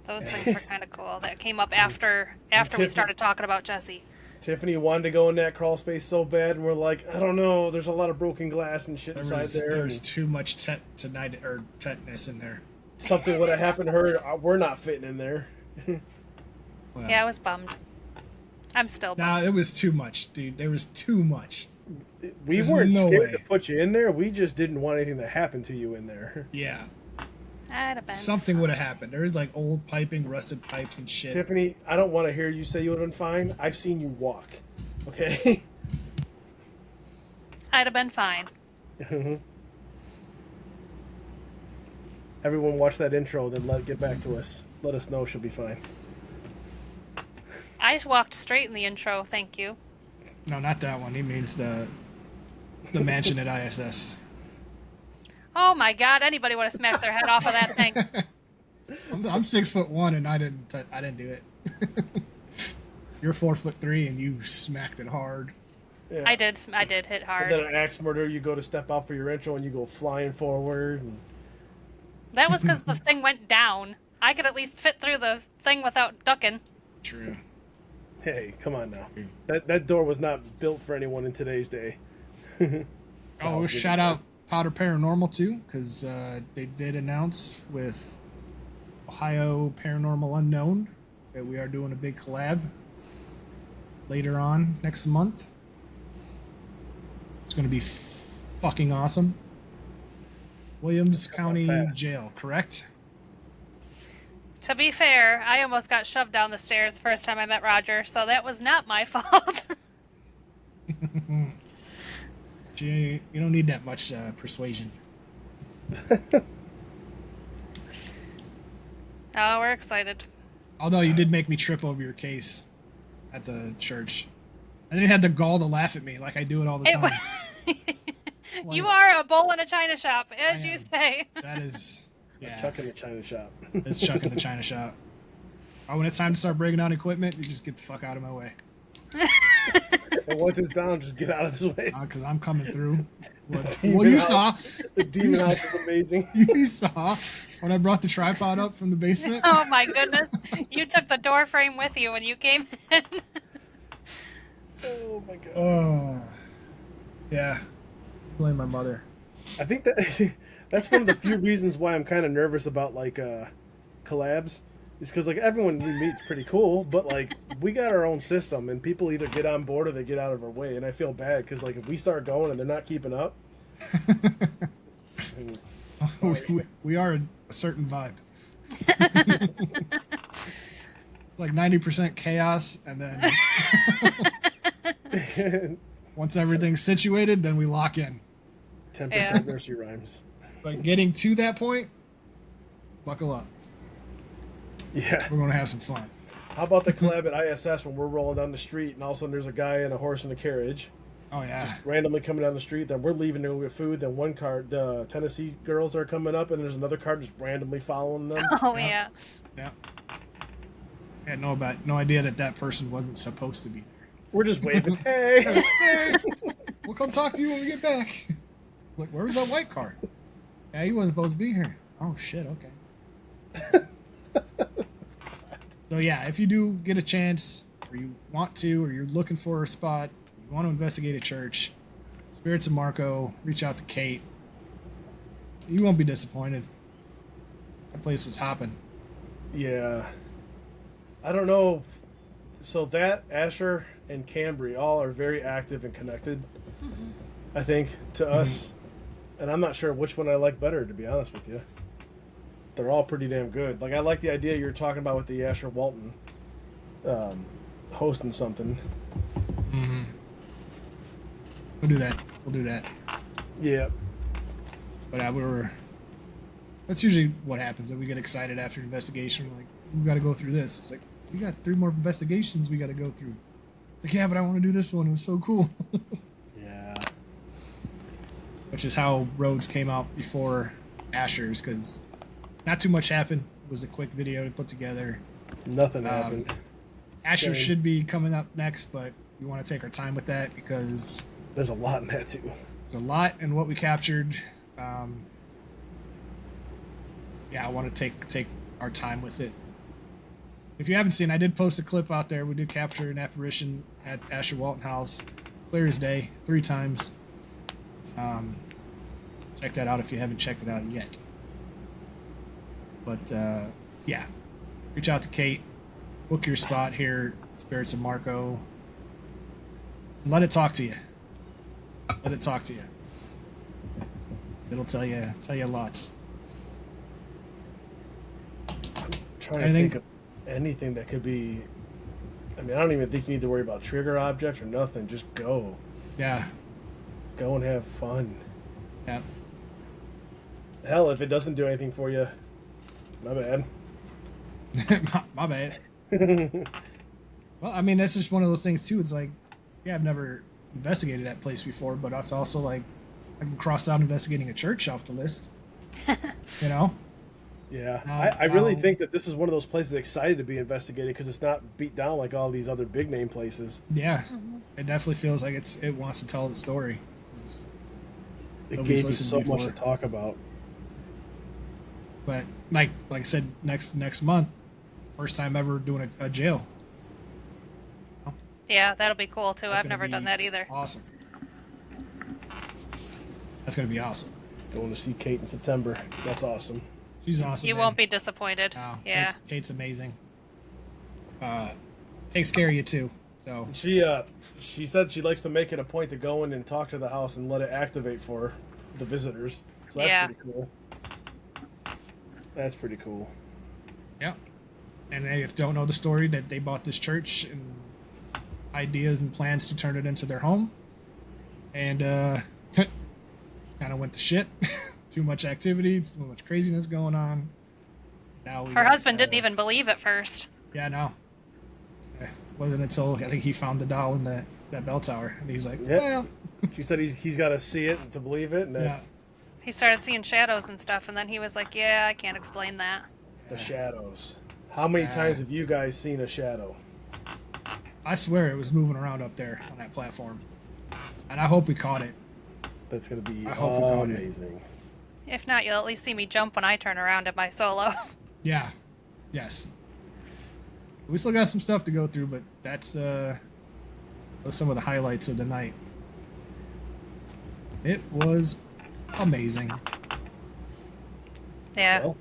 [SPEAKER 3] Those things were kind of cool. That came up after we
[SPEAKER 2] Tiffany-
[SPEAKER 3] started talking about Jesse.
[SPEAKER 2] Tiffany wanted to go in that crawl space so bad, and we're like, I don't know. There's a lot of broken glass and shit inside there.
[SPEAKER 1] There was
[SPEAKER 2] and
[SPEAKER 1] too much tetanus in there.
[SPEAKER 2] something would have happened to her. We're not fitting in there.
[SPEAKER 1] Well,
[SPEAKER 3] Yeah, I was bummed. I'm still bummed.
[SPEAKER 1] Nah, it was too much, dude. There was too much.
[SPEAKER 2] We
[SPEAKER 1] There's
[SPEAKER 2] weren't
[SPEAKER 1] no
[SPEAKER 2] scared
[SPEAKER 1] way.
[SPEAKER 2] to put you in there. We just didn't want anything to happen to you in there.
[SPEAKER 1] Yeah,
[SPEAKER 3] I'd have been.
[SPEAKER 1] something would have happened. There was like old piping, rusted pipes and shit.
[SPEAKER 2] Tiffany, I don't want to hear you say you would have been fine. I've seen you walk. Okay?
[SPEAKER 3] I'd have been fine.
[SPEAKER 2] Everyone watch that intro, then get back to us. Let us know she'll be fine.
[SPEAKER 3] I walked straight in the intro. Thank you.
[SPEAKER 1] No, not that one. He means the mansion at ISS.
[SPEAKER 3] Oh my God! Anybody would have smacked their head off of that thing.
[SPEAKER 1] I'm 6'1" and I didn't do it. You're 4'3" and you smacked it hard.
[SPEAKER 2] Yeah.
[SPEAKER 3] I did hit
[SPEAKER 2] And
[SPEAKER 3] hard.
[SPEAKER 2] then an axe murder, you go to step out for your intro and you go flying forward. And
[SPEAKER 3] That was because the thing went down. I could at least fit through the thing without ducking.
[SPEAKER 1] True.
[SPEAKER 2] hey, come on now. That door was not built for anyone in today's day.
[SPEAKER 1] Oh,
[SPEAKER 2] good.
[SPEAKER 1] shout out Powder Paranormal too, because they did announce with Ohio Paranormal Unknown that we are doing a big collab later on next month. It's going to be fucking awesome. Williams County
[SPEAKER 2] fast.
[SPEAKER 1] Jail, correct?
[SPEAKER 3] To be fair, I almost got shoved down the stairs the first time I met Roger, so that was not my fault.
[SPEAKER 1] You don't need that much persuasion.
[SPEAKER 3] Oh, we're excited.
[SPEAKER 1] Although you did make me trip over your case at the church. And then you had the gall to laugh at me like I do it all the
[SPEAKER 3] It
[SPEAKER 1] time.
[SPEAKER 3] wa- You are a bull in a china shop, as
[SPEAKER 1] I
[SPEAKER 3] you
[SPEAKER 1] am.
[SPEAKER 3] say.
[SPEAKER 1] That is, yeah,
[SPEAKER 2] Chuck in the china shop.
[SPEAKER 1] it's Chuck in the China shop. Oh, when it's time to start breaking down equipment, you just get the fuck out of my way.
[SPEAKER 2] And once it's down, just get out of his way.
[SPEAKER 1] Because I'm coming through. Well,
[SPEAKER 2] Demon
[SPEAKER 1] you
[SPEAKER 2] house.
[SPEAKER 1] saw.
[SPEAKER 2] The demon house is amazing.
[SPEAKER 1] You saw. when I brought the tripod up from the basement.
[SPEAKER 3] Oh my goodness. You took the door frame with you when you came in.
[SPEAKER 2] Oh my god.
[SPEAKER 1] Yeah. Blame my mother.
[SPEAKER 2] I think that that's one of the few reasons why I'm kind of nervous about like collabs. Is because like everyone we meet's pretty cool, but like we got our own system, and people either get on board or they get out of our way, and I feel bad because like if we start going and they're not keeping up,
[SPEAKER 1] we are a certain vibe. Like 90% chaos, and then once everything's situated, then we lock in.
[SPEAKER 2] 10%
[SPEAKER 3] Yeah.
[SPEAKER 2] nursery rhymes.
[SPEAKER 1] But getting to that point, buckle up.
[SPEAKER 2] Yeah.
[SPEAKER 1] We're gonna have some fun.
[SPEAKER 2] How about the collab at ISS when we're rolling down the street and all of a sudden there's a guy and a horse and a carriage
[SPEAKER 1] Oh yeah.
[SPEAKER 2] randomly coming down the street, then we're leaving to go get food, then one car, the Tennessee girls are coming up, and there's another car just randomly following them.
[SPEAKER 3] Oh yeah.
[SPEAKER 1] Yeah. I had no idea that person wasn't supposed to be there.
[SPEAKER 2] We're just waving, hey!
[SPEAKER 1] We'll come talk to you when we get back. Like, where's that white car? Yeah, he wasn't supposed to be here. Oh shit. Okay. So yeah, if you do get a chance, or you want to, or you're looking for a spot, you want to investigate a church, Spirits of Marco, reach out to Kate. You won't be disappointed. That place was hopping.
[SPEAKER 2] Yeah. I don't know. So that, Asher, and Cambry all are very active and connected, I think, to us. And I'm not sure which one I like better, to be honest with you. They're all pretty damn good. Like, I like the idea you were talking about with the Asher Walton hosting something.
[SPEAKER 1] We'll do that. We'll do that.
[SPEAKER 2] Yeah.
[SPEAKER 1] But that's usually what happens. That we get excited after an investigation. We're like, we got to go through this. It's like, we got 3 more investigations we got to go through. It's like, yeah, but I want to do this one. It was so cool.
[SPEAKER 2] Yeah.
[SPEAKER 1] Which is how Rhodes came out before Asher's, because not too much happened. It was a quick video to put together.
[SPEAKER 2] Nothing happened.
[SPEAKER 1] Asher
[SPEAKER 2] Okay.
[SPEAKER 1] should be coming up next, but we want to take our time with that because
[SPEAKER 2] There's a lot in that, too.
[SPEAKER 1] there's a lot in what we captured. Yeah, I want to take our time with it. If you haven't seen, I did post a clip out there. We did capture an apparition at Asher Walton House, clear as day, 3 times. Check that out if you haven't checked it out yet. But yeah, reach out to Kate, book your spot here, Spirits of Marco. Let it talk to you. Let it talk to you. It'll tell you lots.
[SPEAKER 2] Trying
[SPEAKER 1] I
[SPEAKER 2] to
[SPEAKER 1] think-
[SPEAKER 2] think of anything that could be. I mean, I don't even think you need to worry about trigger objects or nothing. Just go.
[SPEAKER 1] Yeah,
[SPEAKER 2] Go and have fun.
[SPEAKER 1] yeah.
[SPEAKER 2] Hell, if it doesn't do anything for you, my bad.
[SPEAKER 1] My bad. Well, I mean, that's just one of those things too. It's like, yeah, I've never investigated that place before, but it's also like I can cross out investigating a church off the list. You know?
[SPEAKER 2] Yeah,
[SPEAKER 1] Now-
[SPEAKER 2] I really
[SPEAKER 1] now-
[SPEAKER 2] think that this is one of those places excited to be investigated because it's not beat down like all these other big name places.
[SPEAKER 1] Yeah. It definitely feels like it wants to tell the story.
[SPEAKER 2] It
[SPEAKER 1] Nobody's
[SPEAKER 2] gave you
[SPEAKER 1] listened
[SPEAKER 2] so much
[SPEAKER 1] before.
[SPEAKER 2] to talk about.
[SPEAKER 1] But like I said, next month, first time ever doing a jail.
[SPEAKER 3] Yeah, that'll be cool too.
[SPEAKER 1] That's
[SPEAKER 3] I've
[SPEAKER 1] gonna
[SPEAKER 3] never
[SPEAKER 1] be
[SPEAKER 3] done that either.
[SPEAKER 1] Awesome. That's gonna be awesome.
[SPEAKER 2] Going to see Kate in September. That's awesome.
[SPEAKER 1] She's awesome.
[SPEAKER 3] You
[SPEAKER 1] man.
[SPEAKER 3] won't be disappointed.
[SPEAKER 1] No,
[SPEAKER 3] Yeah.
[SPEAKER 1] Kate's amazing. Takes care of you too. So
[SPEAKER 2] She said she likes to make it a point to go in and talk to the house and let it activate for the visitors. So that's
[SPEAKER 3] Yeah.
[SPEAKER 2] pretty cool. That's pretty cool.
[SPEAKER 1] yeah. And if you don't know the story, that they bought this church and ideas and plans to turn it into their home, and kind of went to shit. Too much activity, too much craziness going on. Now we
[SPEAKER 3] Her
[SPEAKER 1] got,
[SPEAKER 3] husband didn't even believe at first.
[SPEAKER 1] Yeah, no. It wasn't until I think he found the doll in that bell tower, and he's like,
[SPEAKER 2] Yep.
[SPEAKER 1] well,
[SPEAKER 2] She said he's got to see it to believe it, and then
[SPEAKER 1] yeah.
[SPEAKER 3] He started seeing shadows and stuff, and then he was like, "Yeah, I can't explain that."
[SPEAKER 2] the shadows. How many times have you guys seen a shadow?
[SPEAKER 1] I swear it was moving around up there on that platform, and I hope we caught it.
[SPEAKER 2] That's going to be
[SPEAKER 1] I hope we caught it.
[SPEAKER 2] amazing.
[SPEAKER 3] If not, you'll at least see me jump when I turn around at my solo.
[SPEAKER 1] Yeah. Yes. We still got some stuff to go through, but that's those some of the highlights of the night. It was amazing.
[SPEAKER 3] Yeah.
[SPEAKER 2] Well,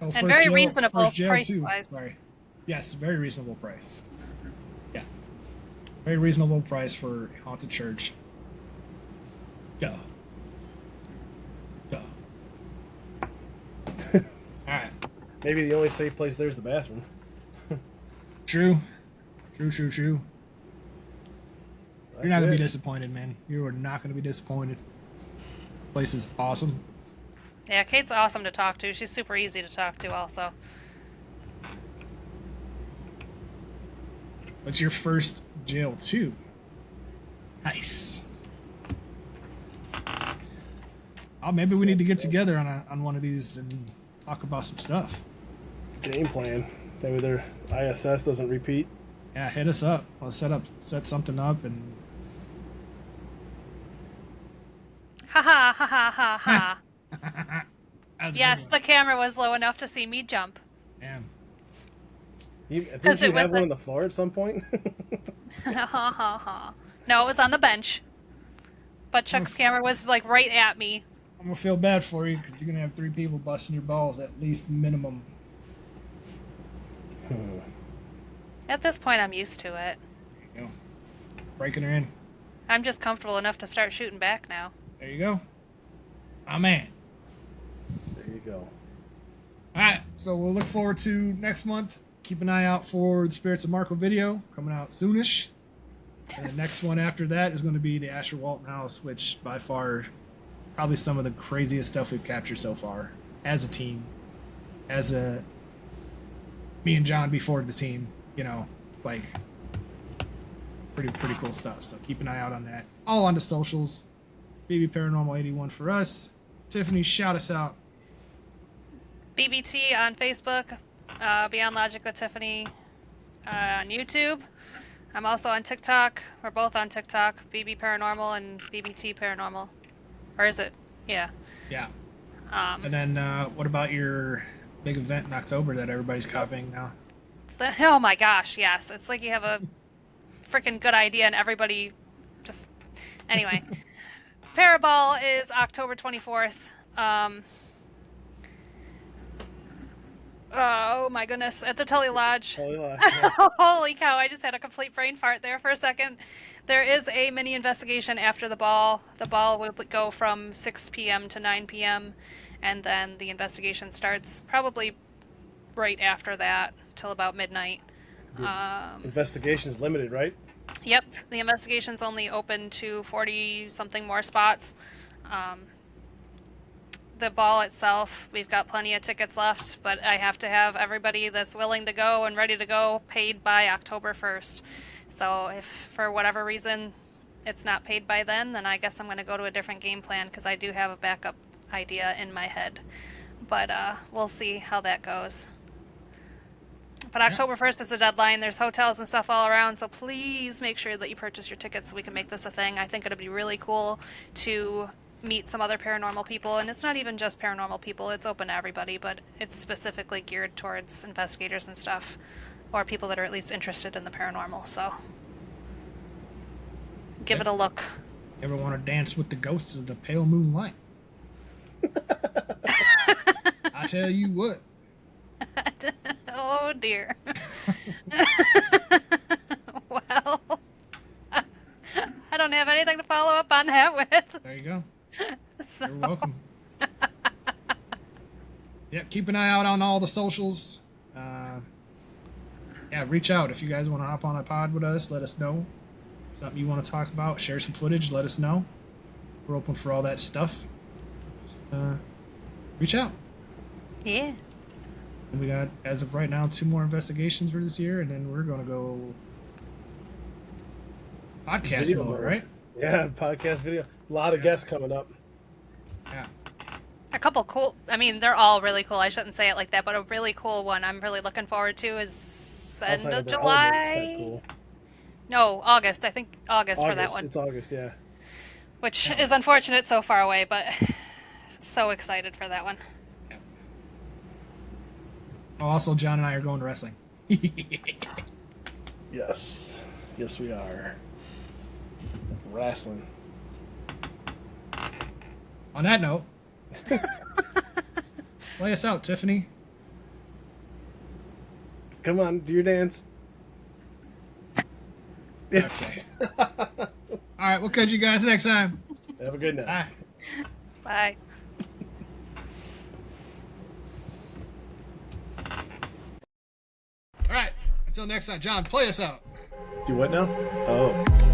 [SPEAKER 1] Oh,
[SPEAKER 3] And very reasonable
[SPEAKER 1] first jail too.
[SPEAKER 3] price-wise.
[SPEAKER 1] Sorry. Yes, very reasonable price. Yeah. Very reasonable price for Haunted Church. Go. Go. Alright.
[SPEAKER 2] maybe the only safe place there's the bathroom.
[SPEAKER 1] True. True. You're not
[SPEAKER 2] That's
[SPEAKER 1] gonna
[SPEAKER 2] it.
[SPEAKER 1] be disappointed, man. You are not gonna be disappointed. Place is awesome.
[SPEAKER 3] Yeah, Kate's awesome to talk to. She's super easy to talk to also.
[SPEAKER 1] What's your first jail too? Nice. Oh, maybe we need to get together on one of these and talk about some stuff.
[SPEAKER 2] Game plan. That way their ISS doesn't repeat.
[SPEAKER 1] Yeah, hit us up. Let's set something up and
[SPEAKER 3] Ha ha ha ha ha ha.
[SPEAKER 1] That was a
[SPEAKER 3] Yes,
[SPEAKER 1] good
[SPEAKER 3] the camera was low enough to see me jump.
[SPEAKER 1] one. Damn.
[SPEAKER 2] I think
[SPEAKER 3] 'Cause
[SPEAKER 2] you
[SPEAKER 3] it was
[SPEAKER 2] had one
[SPEAKER 3] a-
[SPEAKER 2] on the floor at some point.
[SPEAKER 3] Ha ha ha. No, it was on the bench. But Chuck's camera was like right at me.
[SPEAKER 1] I'm gonna feel bad for you because you're gonna have 3 people busting your balls at least minimum.
[SPEAKER 3] At this point, I'm used to it.
[SPEAKER 1] There you go. Breaking her in.
[SPEAKER 3] I'm just comfortable enough to start shooting back now.
[SPEAKER 1] There you go. My man.
[SPEAKER 2] There you go.
[SPEAKER 1] All right, so we'll look forward to next month. Keep an eye out for the Spirits of Marco video coming out soonish. And the next one after that is going to be the Asher Walton House, which by far probably some of the craziest stuff we've captured so far as a team. As a me and John before the team, you know, like pretty cool stuff. So keep an eye out on that. All on the socials. BB Paranormal 81 for us. Tiffany, shout us out.
[SPEAKER 3] BBT on Facebook, Beyond Logic with Tiffany on YouTube. I'm also on TikTok. We're both on TikTok, BB Paranormal and BBT Paranormal. Or is it? Yeah.
[SPEAKER 1] Yeah. And then what about your big event in October that everybody's copying now?
[SPEAKER 3] Oh my gosh, yes. It's like you have a freaking good idea and everybody just. Anyway. Paraball is October 24th. Oh my goodness. At the Tully Lodge.
[SPEAKER 2] Holy
[SPEAKER 3] Holy cow, I just had a complete brain fart there for a second. There is a mini investigation after the ball. The ball will go from 6 p.m. to 9 p.m. and then the investigation starts probably right after that till about midnight.
[SPEAKER 2] Investigation's limited, right?
[SPEAKER 3] Yep, the investigation's only open to 40 something more spots. The ball itself, we've got plenty of tickets left, but I have to have everybody that's willing to go and ready to go paid by October 1st. So if for whatever reason it's not paid by then I guess I'm going to go to a different game plan because I do have a backup idea in my head. But we'll see how that goes. But October 1st is the deadline. There's hotels and stuff all around, so please make sure that you purchase your tickets so we can make this a thing. I think it'll be really cool to meet some other paranormal people, and it's not even just paranormal people, it's open to everybody, but it's specifically geared towards investigators and stuff, or people that are at least interested in the paranormal, so give it a look.
[SPEAKER 1] Ever want to dance with the ghosts of the pale moonlight? I tell you what.
[SPEAKER 3] Oh dear. Well, I don't have anything to follow up on that with.
[SPEAKER 1] There you go.
[SPEAKER 3] So,
[SPEAKER 1] You're welcome. Yeah, keep an eye out on all the socials. Yeah, reach out if you guys want to hop on a pod with us. Let us know something you want to talk about. Share some footage. Let us know. We're open for all that stuff. Reach out.
[SPEAKER 3] yeah.
[SPEAKER 1] And we got, as of right now, 2 more investigations for this year, and then we're gonna go podcast
[SPEAKER 2] Video
[SPEAKER 1] mode,
[SPEAKER 2] mode.
[SPEAKER 1] right?
[SPEAKER 2] Yeah, podcast video. A lot of guests coming up.
[SPEAKER 1] Yeah.
[SPEAKER 3] A couple cool, I mean, they're all really cool. I shouldn't say it like that, but a really cool one I'm really looking forward to is end
[SPEAKER 2] Outside
[SPEAKER 3] of
[SPEAKER 2] the
[SPEAKER 3] July.
[SPEAKER 2] element, type cool.
[SPEAKER 3] No, August. I think August for that one.
[SPEAKER 2] It's August, yeah.
[SPEAKER 3] Which is unfortunate so far away, but So excited for that one.
[SPEAKER 1] Oh, also, John and I are going to wrestling.
[SPEAKER 2] Yes. Yes, we are. Wrestling.
[SPEAKER 1] On that note, play us out, Tiffany.
[SPEAKER 2] Come on, do your dance. Yes.
[SPEAKER 1] Okay. All right, we'll catch you guys next time.
[SPEAKER 2] Have a good night.
[SPEAKER 1] Bye.
[SPEAKER 3] Bye.
[SPEAKER 1] All right, until next time, John, play us out.
[SPEAKER 2] Do what now? Oh.